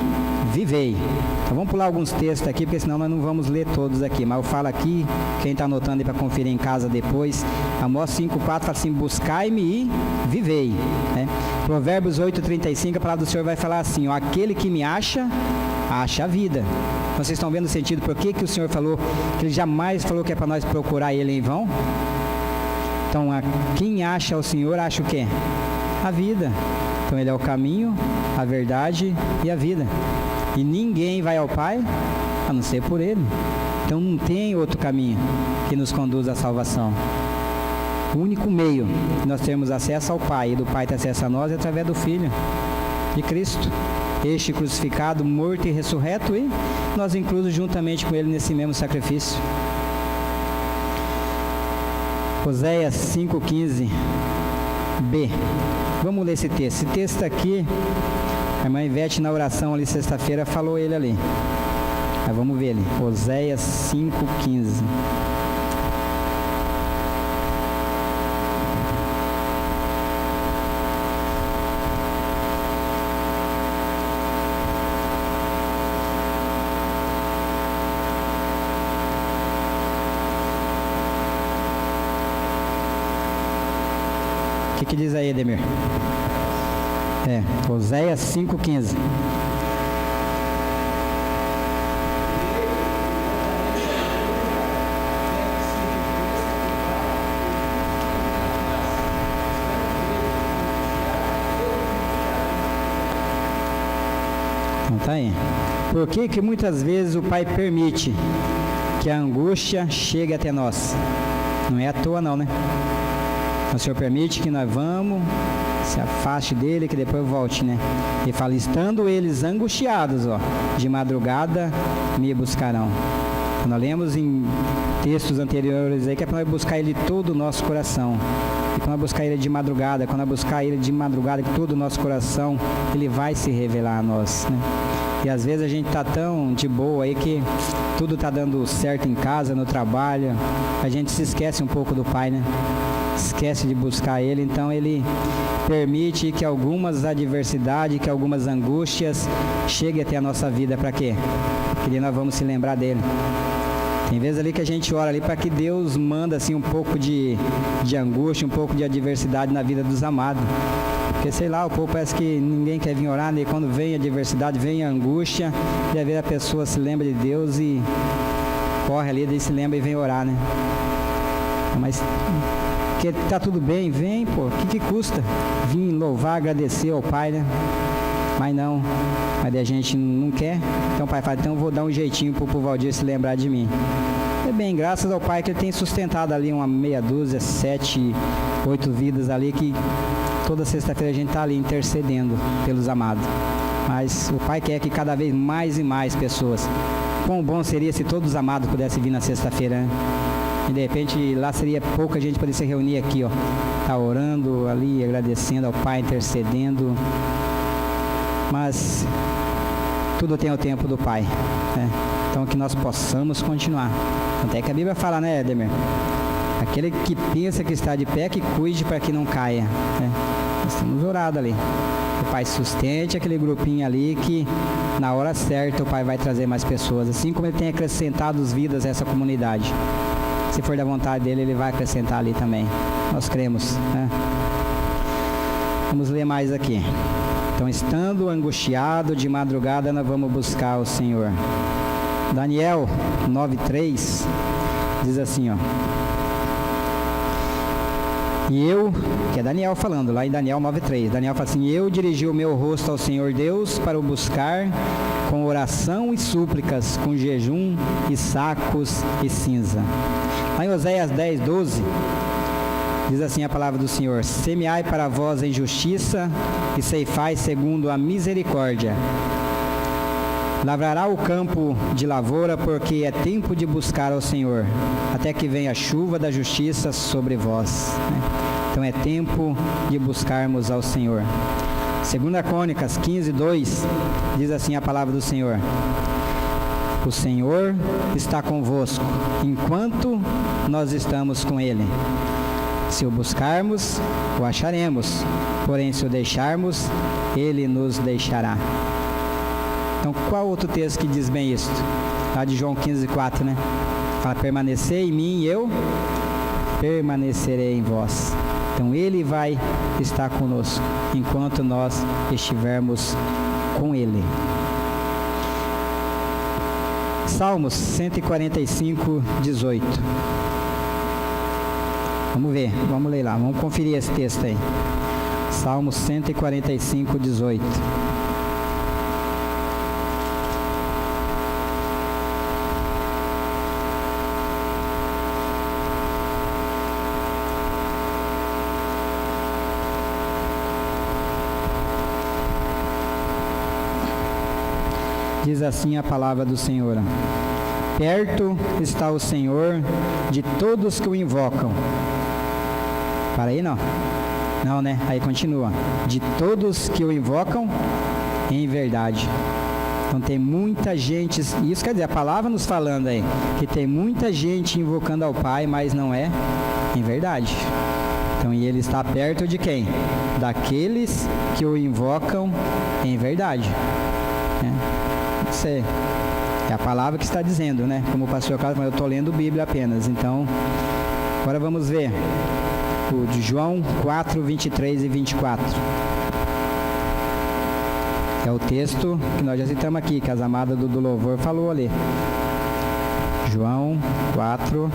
vivei. Então vamos pular alguns textos aqui, porque senão nós não vamos ler todos aqui, mas eu falo aqui, quem está anotando aí para conferir em casa depois, Amós 5:4 fala assim, buscai-me e vivei. Né? Provérbios 8:35, a palavra do Senhor vai falar assim, ó, aquele que me acha, acha a vida. Vocês estão vendo o sentido, por que o Senhor falou, que Ele jamais falou que é para nós procurar Ele em vão? Então, quem acha o Senhor, acha o quê? A vida. Então Ele é o caminho, a verdade e a vida. E ninguém vai ao Pai, a não ser por Ele. Então não tem outro caminho que nos conduz à salvação. O único meio que nós temos acesso ao Pai e do Pai ter acesso a nós é através do Filho, de Cristo. Este crucificado, morto e ressurreto, e nós inclusos juntamente com Ele nesse mesmo sacrifício. Oséias 5:15b. Vamos ler esse texto. Esse texto aqui, a irmã Ivete na oração ali sexta-feira falou ele ali. Mas vamos ver ele. Oséias 5:15. O que diz aí, Edemir? Oséias 5:15. Então tá aí. Por que muitas vezes o Pai permite que a angústia chegue até nós? Não é à toa não, né? O Senhor permite que nós vamos, se afaste dele, que depois volte, né? Ele fala, estando eles angustiados, ó, de madrugada me buscarão. Nós lemos em textos anteriores aí que é para nós buscar Ele todo o nosso coração. E quando nós buscar Ele de madrugada, quando nós buscar Ele de madrugada, que todo o nosso coração, Ele vai se revelar a nós, né? E às vezes a gente está tão de boa aí que tudo está dando certo em casa, no trabalho, a gente se esquece um pouco do Pai, né? Esquece de buscar Ele, então Ele permite que algumas adversidades, que algumas angústias cheguem até a nossa vida, para quê? Porque nós vamos se lembrar dEle. Tem vezes ali que a gente ora ali para que Deus manda assim um pouco de angústia, um pouco de adversidade na vida dos amados. Porque sei lá, o povo parece que ninguém quer vir orar, né? E quando vem a adversidade, vem a angústia, e às vezes a pessoa se lembra de Deus e corre ali, daí se lembra e vem orar, né? Mas que tá tudo bem, vem, pô, o que custa? Vim louvar, agradecer ao Pai, né? Mas não, mas a gente não quer. Então o Pai fala, então eu vou dar um jeitinho pro Valdir se lembrar de mim. É bem, graças ao Pai que Ele tem sustentado ali uma meia dúzia, 7, 8 vidas ali, que toda sexta-feira a gente tá ali intercedendo pelos amados. Mas o Pai quer que cada vez mais e mais pessoas. Quão bom seria se todos os amados pudessem vir na sexta-feira, né? E de repente lá seria pouca gente poder se reunir aqui, ó. Tá orando ali, agradecendo ao Pai, intercedendo. Mas tudo tem o tempo do Pai, né? Então que nós possamos continuar. Até que a Bíblia fala, né, Edemir? Aquele que pensa que está de pé, que cuide para que não caia, né? Nós temos orado ali. O Pai sustente aquele grupinho ali que na hora certa o Pai vai trazer mais pessoas, assim como Ele tem acrescentado vidas a essa comunidade. Se for da vontade dEle, Ele vai acrescentar ali também. Nós cremos, né? Vamos ler mais aqui. Então, estando angustiado de madrugada, nós vamos buscar o Senhor. Daniel 9:3 diz assim, ó. E eu, que é Daniel falando, lá em Daniel 9:3, Daniel fala assim: eu dirigi o meu rosto ao Senhor Deus para o buscar com oração e súplicas, com jejum e sacos e cinza. Lá em Oséias 10:12, diz assim a palavra do Senhor: semeai para vós em justiça e ceifai segundo a misericórdia. Lavrará o campo de lavoura, porque é tempo de buscar ao Senhor, até que venha a chuva da justiça sobre vós. Então é tempo de buscarmos ao Senhor. 2 Crônicas 15:2 diz assim a palavra do Senhor: o Senhor está convosco, enquanto nós estamos com Ele. Se o buscarmos, o acharemos, porém se o deixarmos, Ele nos deixará. Então, qual outro texto que diz bem isso? Lá de João 15:4, né? Fala: permanecer em mim e eu permanecerei em vós. Então, Ele vai estar conosco, enquanto nós estivermos com Ele. Salmos 145:18. Vamos ver, vamos ler lá, vamos conferir esse texto aí. Salmos 145:18. Diz assim a palavra do Senhor: perto está o Senhor de todos que o invocam. Para aí não. Não, né? Aí continua. De todos que o invocam em verdade. Então tem muita gente, isso quer dizer, a palavra nos falando aí, que tem muita gente invocando ao Pai, mas não é em verdade. Então, e Ele está perto de quem? Daqueles que o invocam em verdade. Isso é a palavra que está dizendo, né? Como o pastor Carlos, mas eu estou lendo Bíblia apenas. Então, agora vamos ver o de João 4:23 e 24. É o texto que nós já citamos aqui, que as amadas do louvor falou ali. João 4.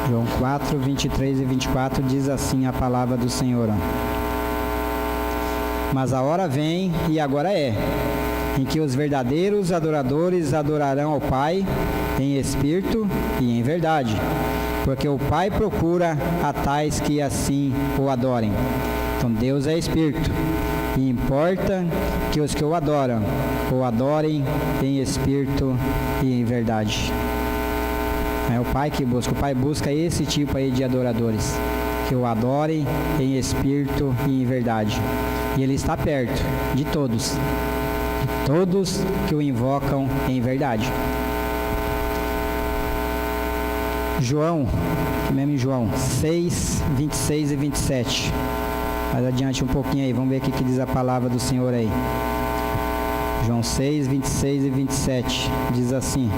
João 4, 23 e 24 diz assim a palavra do Senhor: mas a hora vem, e agora é, em que os verdadeiros adoradores adorarão ao Pai em espírito e em verdade, porque o Pai procura a tais que assim o adorem. Então Deus é espírito, e importa que os que o adoram, o adorem em espírito e em verdade. É o Pai que busca, o Pai busca esse tipo aí de adoradores, que o adorem em espírito e em verdade. E Ele está perto de todos que o invocam em verdade. João, mesmo em João 6, 26 e 27. Mais adiante um pouquinho aí, vamos ver o que diz a palavra do Senhor aí. João 6, 26 e 27, diz assim: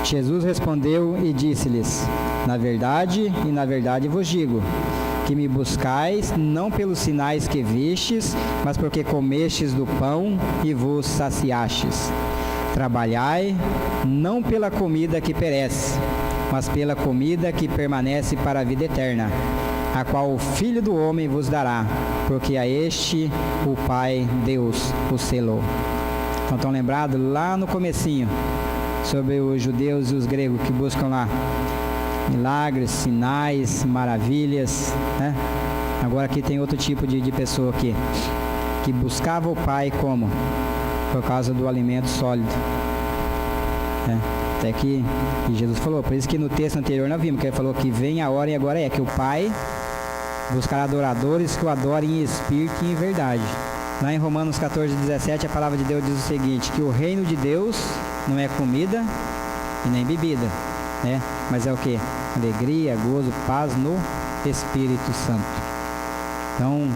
Jesus respondeu e disse-lhes: na verdade vos digo, que me buscais não pelos sinais que vistes, mas porque comestes do pão e vos saciastes. Trabalhai não pela comida que perece, mas pela comida que permanece para a vida eterna, a qual o Filho do Homem vos dará, porque a este o Pai Deus o selou. Então, estão lembrados lá no comecinho sobre os judeus e os gregos que buscam lá milagres, sinais, maravilhas, né? Agora aqui tem outro tipo de pessoa aqui, que buscava o Pai como? Por causa do alimento sólido. né? Até que Jesus falou, por isso que no texto anterior nós vimos, que ele falou que vem a hora e agora é, que o Pai buscará adoradores que o adorem em espírito e em verdade. Lá em Romanos 14:17, a palavra de Deus diz o seguinte, que o reino de Deus não é comida e nem bebida, né? Mas é o que? Alegria, gozo, paz no Espírito Santo. Então,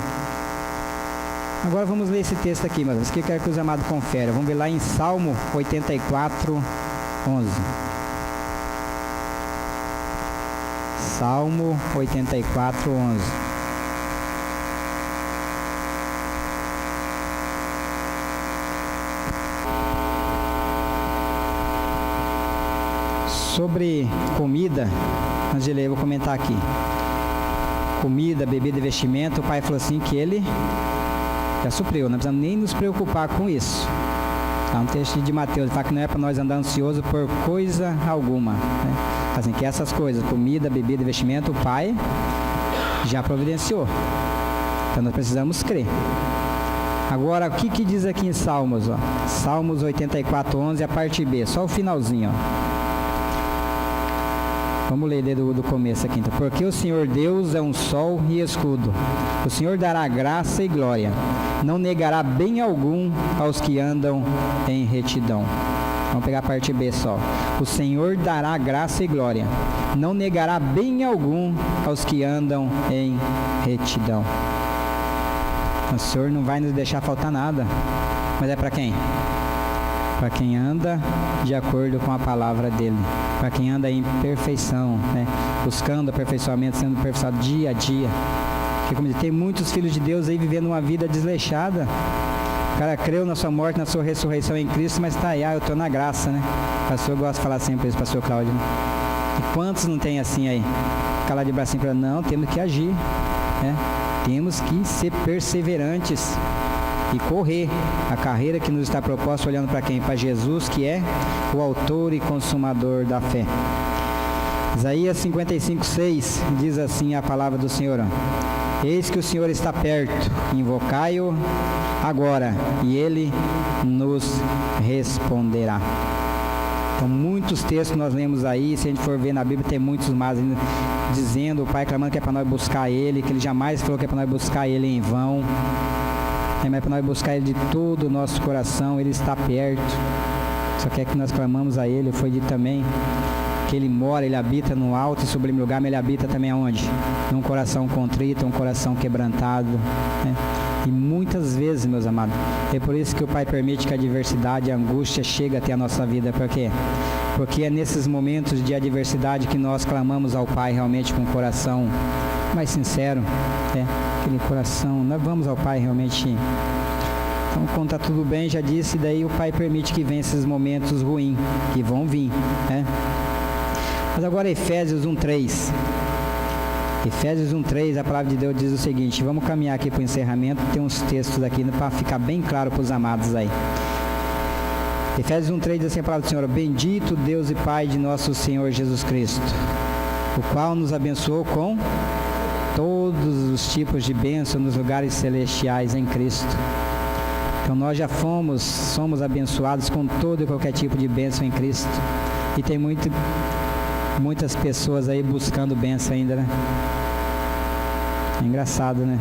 agora vamos ler esse texto aqui, mas isso que eu quero que os amados conferam. Vamos ver lá em Salmo 84:11. Salmo 84:11. Sobre comida, antes de ler, eu vou comentar aqui. Comida, bebida e vestimento, o Pai falou assim que Ele já supriu, não precisamos nem nos preocupar com isso. Está no texto de Mateus, ele fala que não é para nós andar ansioso por coisa alguma, né? Assim, que essas coisas, comida, bebida e vestimento, o Pai já providenciou. Então nós precisamos crer. Agora, o que diz aqui em Salmos? Ó? Salmos 84:11, a parte B, só o finalzinho. Ó. Vamos ler do começo aqui então. Porque o Senhor Deus é um sol e escudo. O Senhor dará graça e glória. Não negará bem algum aos que andam em retidão. Vamos pegar a parte B só. O Senhor dará graça e glória. Não negará bem algum aos que andam em retidão. O Senhor não vai nos deixar faltar nada. Mas é para quem? Para quem anda de acordo com a palavra dele. Para quem anda em perfeição, né? Buscando aperfeiçoamento, sendo aperfeiçoado dia a dia. Porque, como diz, tem muitos filhos de Deus aí vivendo uma vida desleixada. O cara creu na sua morte, na sua ressurreição em Cristo, mas está aí, eu estou na graça, né? O pastor gosta de falar sempre isso, pastor Cláudio, né? E quantos não tem assim aí? Ficar lá de bracinho para não, temos que agir, né? Temos que ser perseverantes e correr a carreira que nos está proposta, olhando para quem? Para Jesus, que é o autor e consumador da fé. Isaías 55:6 diz assim a palavra do Senhor: Eis que o Senhor está perto, invocai-o agora, e Ele nos responderá. Então, muitos textos nós lemos aí, se a gente for ver na Bíblia, tem muitos mais dizendo, o Pai clamando que é para nós buscar Ele, que Ele jamais falou que é para nós buscar Ele em vão. Mas para nós buscar Ele de todo o nosso coração, Ele está perto. Só que é que nós clamamos a Ele, foi dito também que Ele mora, Ele habita no alto e sublime lugar, mas Ele habita também aonde? Num coração contrito, um coração quebrantado, né? E muitas vezes, meus amados, é por isso que o Pai permite que a adversidade, a angústia chegue até a nossa vida. Por quê? Porque é nesses momentos de adversidade que nós clamamos ao Pai realmente com o coração mais sincero, né? Aquele coração, nós vamos ao Pai realmente. Então, quando está tudo bem, já disse, daí o Pai permite que venham esses momentos ruins, que vão vir, né? Mas agora Efésios 1:3. Efésios 1:3, a palavra de Deus diz o seguinte, vamos caminhar aqui para o encerramento, tem uns textos aqui para ficar bem claro para os amados aí. Efésios 1:3 diz assim a palavra do Senhor: Bendito Deus e Pai de nosso Senhor Jesus Cristo, o qual nos abençoou com todos os tipos de bênção nos lugares celestiais em Cristo. Então nós já somos abençoados com todo e qualquer tipo de bênção em Cristo. E tem muitas pessoas aí buscando bênção ainda, né? É engraçado, né?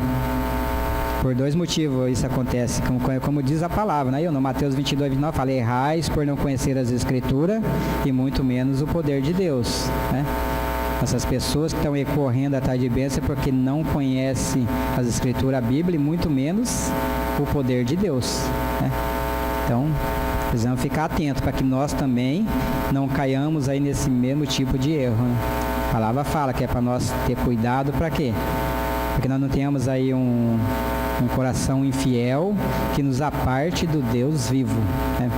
Por dois motivos isso acontece, como diz a palavra, né? No Mateus 22:29 fala: errais por não conhecer as Escrituras e muito menos o poder de Deus, né? Essas pessoas que estão aí correndo atrás de bênção porque não conhecem as Escrituras, a Bíblia, e muito menos o poder de Deus, né? Então, precisamos ficar atentos para que nós também não caiamos aí nesse mesmo tipo de erro, né? A palavra fala que é para nós ter cuidado, para quê? Para que nós não tenhamos aí um coração infiel que nos aparte do Deus vivo, né?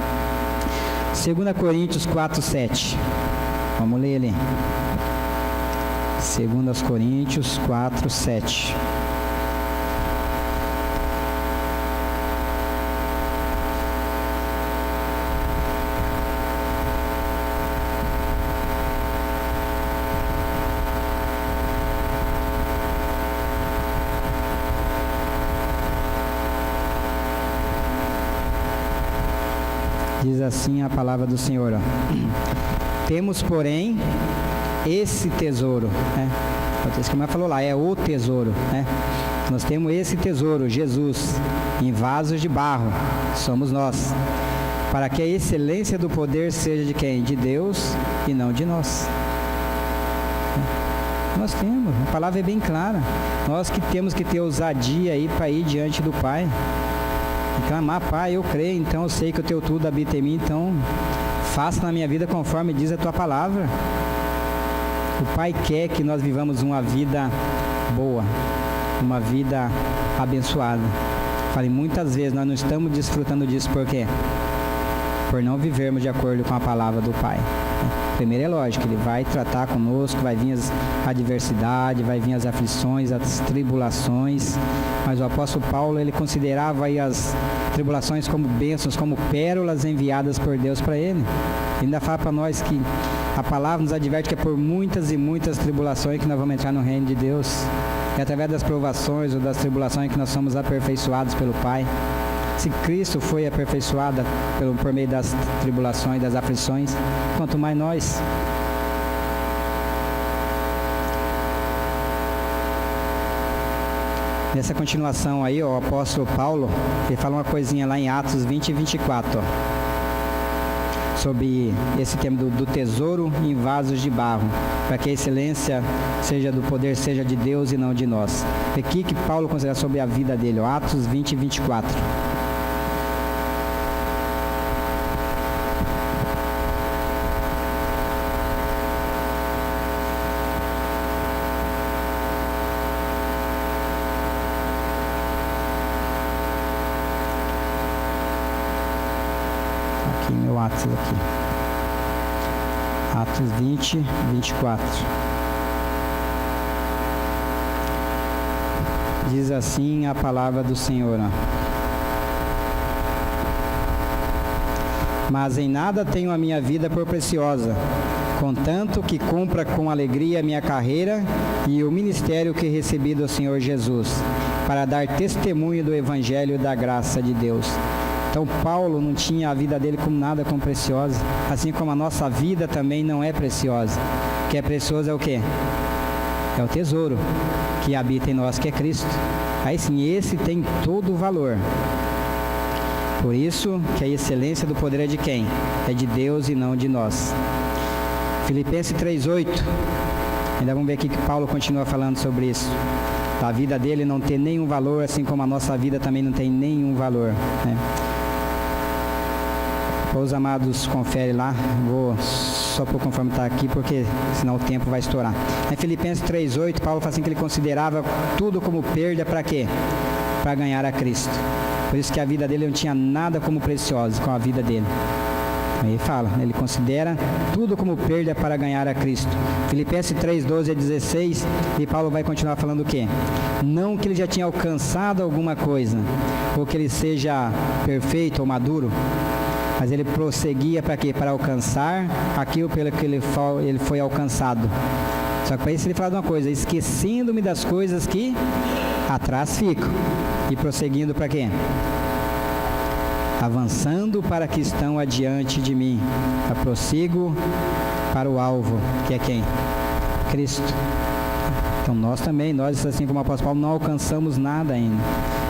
2 Coríntios 4:7. Vamos ler ali. 2 Coríntios 4:7. Diz assim a palavra do Senhor. Ó. Temos, porém, esse tesouro, né? O texto que mais falou lá, é o tesouro, né? Nós temos esse tesouro, Jesus, em vasos de barro, somos nós, para que a excelência do poder seja de quem? De Deus e não de nós. Nós temos, a palavra é bem clara, nós que temos que ter ousadia aí para ir diante do Pai, e clamar: Pai, eu creio, então eu sei que o Teu tudo habita em mim, então faça na minha vida conforme diz a Tua palavra. O Pai quer que nós vivamos uma vida boa, uma vida abençoada. Falei muitas vezes, nós não estamos desfrutando disso, por quê? Por não vivermos de acordo com a palavra do Pai. Primeiro é lógico, Ele vai tratar conosco, vai vir as adversidades, vai vir as aflições, as tribulações, mas o apóstolo Paulo, ele considerava aí as tribulações como bênçãos, como pérolas enviadas por Deus para ele. Ele ainda fala para nós que a palavra nos adverte que é por muitas e muitas tribulações que nós vamos entrar no reino de Deus. É através das provações ou das tribulações que nós somos aperfeiçoados pelo Pai. Se Cristo foi aperfeiçoado por meio das tribulações, das aflições, quanto mais nós. Nessa continuação aí, ó, o apóstolo Paulo, ele fala uma coisinha lá em Atos 20 e 24, ó, sobre esse tema do tesouro em vasos de barro, para que a excelência seja do poder, seja de Deus e não de nós. O que Paulo considera sobre a vida dele, ó, Atos 20 e 24. Atos aqui. Atos 20, 24. Diz assim a palavra do Senhor. Mas em nada tenho a minha vida por preciosa, contanto que cumpra com alegria a minha carreira e o ministério que recebi do Senhor Jesus, para dar testemunho do Evangelho da graça de Deus. Então Paulo não tinha a vida dele como nada como preciosa, assim como a nossa vida também não é preciosa. O que é precioso é o quê? É o tesouro que habita em nós, que é Cristo. Aí sim, esse tem todo o valor. Por isso que a excelência do poder é de quem? É de Deus e não de nós. Filipenses 3:8. Ainda vamos ver aqui que Paulo continua falando sobre isso. A vida dele não tem nenhum valor, assim como a nossa vida também não tem nenhum valor, né? Os amados, confere lá, vou só por conforme está aqui, porque senão o tempo vai estourar. Em Filipenses 3:8, Paulo fala assim que ele considerava tudo como perda para quê? Para ganhar a Cristo. Por isso que a vida dele não tinha nada como preciosa com a vida dele. Aí fala, ele considera tudo como perda para ganhar a Cristo. Filipenses 3:12 a 16, e Paulo vai continuar falando o quê? Não que ele já tinha alcançado alguma coisa, ou que ele seja perfeito ou maduro, mas ele prosseguia para quê? Para alcançar aquilo pelo que ele foi alcançado. Só que para isso ele fala de uma coisa: esquecendo-me das coisas que atrás ficam, e prosseguindo para quê? Avançando para que estão adiante de mim. Eu prossigo para o alvo, que é quem? Cristo. Então nós também, nós assim como o apóstolo Paulo, não alcançamos nada ainda.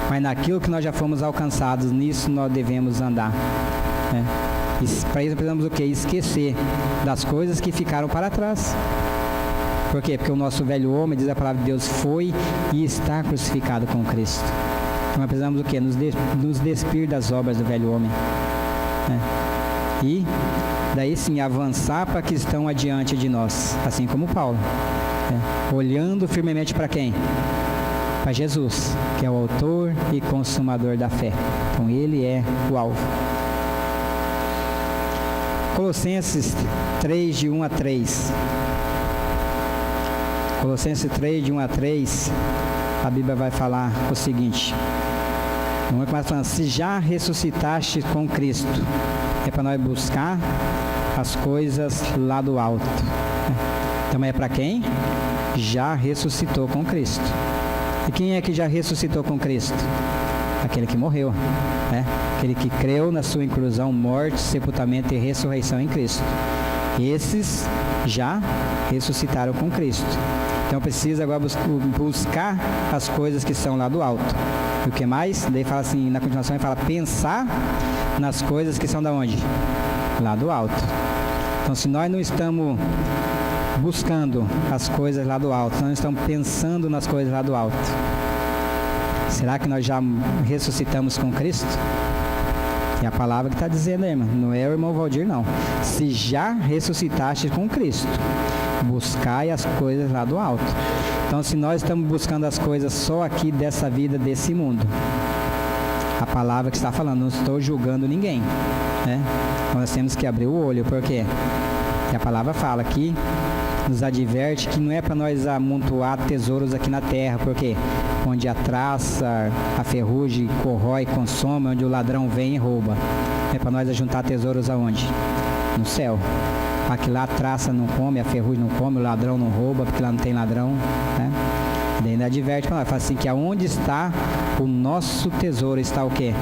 Mas naquilo que nós já fomos alcançados, nisso nós devemos andar. Né? E para isso precisamos o quê? Esquecer das coisas que ficaram para trás. Por quê? Porque o nosso velho homem, diz a palavra de Deus, foi e está crucificado com Cristo. Nós precisamos o quê? Nos despir das obras do velho homem. Né? E daí sim avançar para que estão adiante de nós, assim como Paulo. Né? Olhando firmemente para quem? Para Jesus, que é o autor e consumador da fé. Então ele é o alvo. Colossenses 3, de 1 a 3. Colossenses 3, de 1 a 3, a Bíblia vai falar o seguinte. Vamos começar falando: se já ressuscitaste com Cristo, é para nós buscar as coisas lá do alto. Então é para quem? Já ressuscitou com Cristo. E quem é que já ressuscitou com Cristo? Aquele que morreu, né? Aquele que creu na sua inclusão, morte, sepultamento e ressurreição em Cristo. Esses já ressuscitaram com Cristo. Então precisa agora buscar as coisas que são lá do alto. E o que mais? Daí fala assim, na continuação ele fala, pensar nas coisas que são da onde? Lá do alto. Então se nós não estamos buscando as coisas lá do alto, nós não estamos pensando nas coisas lá do alto, será que nós já ressuscitamos com Cristo? É a palavra que está dizendo aí, irmão. Não é o irmão Valdir, não. Se já ressuscitaste com Cristo, buscai as coisas lá do alto. Então, se nós estamos buscando as coisas só aqui dessa vida, desse mundo, a palavra que está falando, não estou julgando ninguém, né? Nós temos que abrir o olho, por quê? Porque a palavra fala aqui, nos adverte que não é para nós amontoar tesouros aqui na terra, porque onde a traça, a ferrugem corrói, consome, onde o ladrão vem e rouba. É para nós ajuntar tesouros aonde? No céu. Aqui lá a traça não come, a ferrugem não come, o ladrão não rouba, porque lá não tem ladrão, né? E ainda adverte para nós, fala assim, que aonde está o nosso tesouro, está o quê?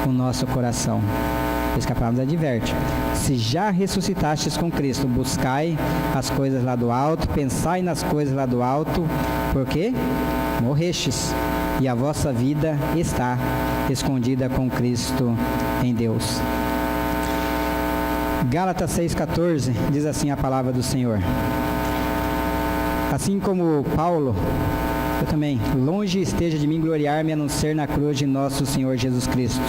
O nosso coração. Por isso que a palavra nos adverte. Se já ressuscitastes com Cristo, buscai as coisas lá do alto, pensai nas coisas lá do alto, porque morrestes, e a vossa vida está escondida com Cristo em Deus. Gálatas 6,14 diz assim a palavra do Senhor. Assim como Paulo, eu também, longe esteja de mim gloriar-me a não ser na cruz de nosso Senhor Jesus Cristo,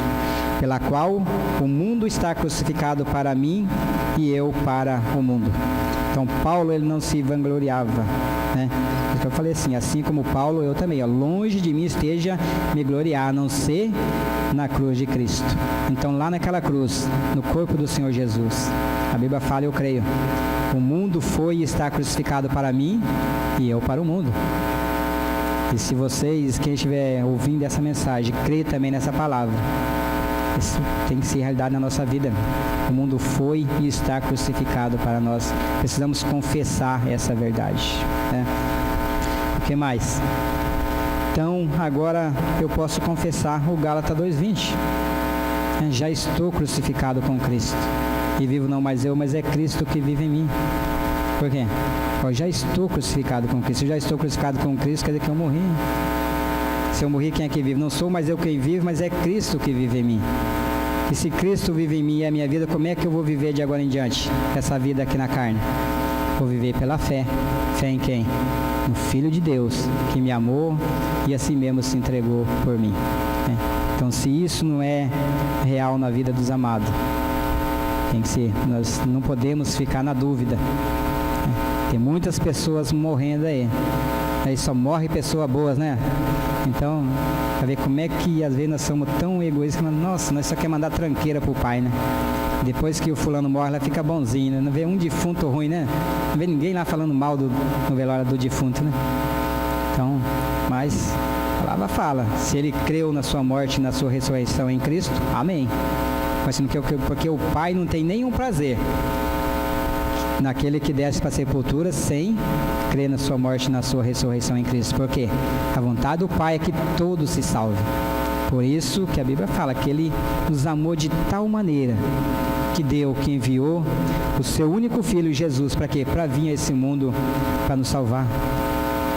pela qual o mundo está crucificado para mim e eu para o mundo. Então Paulo, ele não se vangloriava, né? Porque eu falei assim como Paulo, eu também, longe de mim esteja me gloriar, a não ser na cruz de Cristo. Então lá naquela cruz, no corpo do Senhor Jesus, a Bíblia fala, eu creio, o mundo foi e está crucificado para mim e eu para o mundo. E se vocês, quem estiver ouvindo essa mensagem, crê também nessa palavra, isso tem que ser realidade na nossa vida. O mundo foi e está crucificado para nós. Precisamos confessar essa verdade, né? O que mais? Então, agora eu posso confessar o Gálatas 2:20. Já estou crucificado com Cristo. E vivo não mais eu, mas é Cristo que vive em mim. Por quê? Eu já estou crucificado com Cristo. Eu já estou crucificado com Cristo, quer dizer que eu morri. Se eu morri, quem é que vive? Não sou mais eu quem vive, mas é Cristo que vive em mim. E se Cristo vive em mim e a minha vida, como é que eu vou viver de agora em diante? Essa vida aqui na carne. Vou viver pela fé. Fé em quem? No Filho de Deus, que me amou e assim mesmo se entregou por mim. Então, se isso não é real na vida dos amados, tem que ser. Nós não podemos ficar na dúvida. Tem muitas pessoas morrendo aí. Aí só morre pessoas boas, né? Então, para ver como é que às vezes nós somos tão egoístas, que nossa, nós só queremos mandar tranqueira pro pai, né? Depois que o fulano morre, ela fica bonzinho, né? Não vê um defunto ruim, né? Não vê ninguém lá falando mal no velório do defunto, né? Então, mas a palavra fala, se ele creu na sua morte e na sua ressurreição em Cristo, amém. Mas porque o pai não tem nenhum prazer naquele que desce para a sepultura sem crer na sua morte e na sua ressurreição em Cristo. Por quê? A vontade do Pai é que todos se salvem. Por isso que a Bíblia fala que Ele nos amou de tal maneira que deu, que enviou o seu único Filho, Jesus, para quê? Para vir a esse mundo para nos salvar.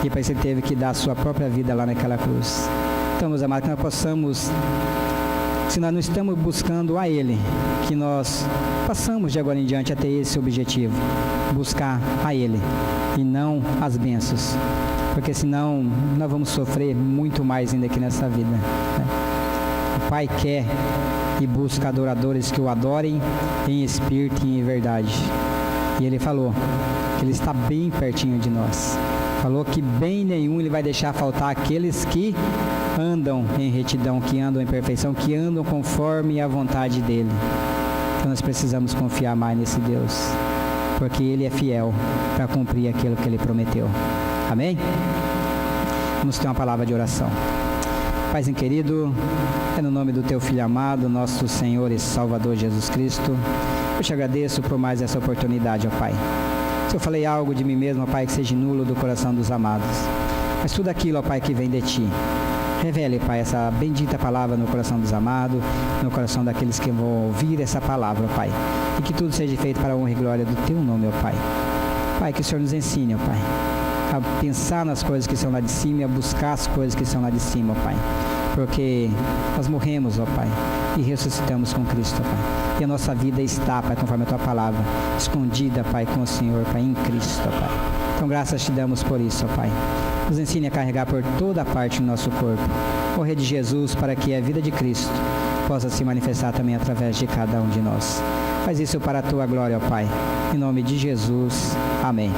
E para isso Ele teve que dar a sua própria vida lá naquela cruz. Então, meus amados, que nós possamos, se nós não estamos buscando a Ele, que nós passamos de agora em diante a ter esse objetivo, buscar a Ele e não as bênçãos, porque senão nós vamos sofrer muito mais ainda aqui nessa vida, né? O Pai quer e busca adoradores que o adorem em espírito e em verdade, e Ele falou que Ele está bem pertinho de nós, falou que bem nenhum Ele vai deixar faltar aqueles que andam em retidão, que andam em perfeição, que andam conforme a vontade dEle. Então nós precisamos confiar mais nesse Deus, porque Ele é fiel para cumprir aquilo que Ele prometeu. Amém? Vamos ter uma palavra de oração. Paizinho querido, é no nome do Teu Filho amado, nosso Senhor e Salvador Jesus Cristo, eu te agradeço por mais essa oportunidade, ó Pai. Se eu falei algo de mim mesmo, ó Pai, que seja nulo do coração dos amados, mas tudo aquilo, ó Pai, que vem de Ti, Revele, Pai, essa bendita palavra no coração dos amados, no coração daqueles que vão ouvir essa palavra, Pai. E que tudo seja feito para a honra e glória do Teu nome, ó Pai. Pai, que o Senhor nos ensine, ó Pai, a pensar nas coisas que são lá de cima e a buscar as coisas que são lá de cima, ó Pai. Porque nós morremos, ó Pai, e ressuscitamos com Cristo, ó Pai. E a nossa vida está, Pai, conforme a Tua palavra, escondida, Pai, com o Senhor, Pai, em Cristo, ó Pai. Então, graças te damos por isso, ó Pai. Nos ensine a carregar por toda parte do nosso corpo, morrer de Jesus, para que a vida de Cristo possa se manifestar também através de cada um de nós. Faz isso para a Tua glória, ó Pai. Em nome de Jesus. Amém.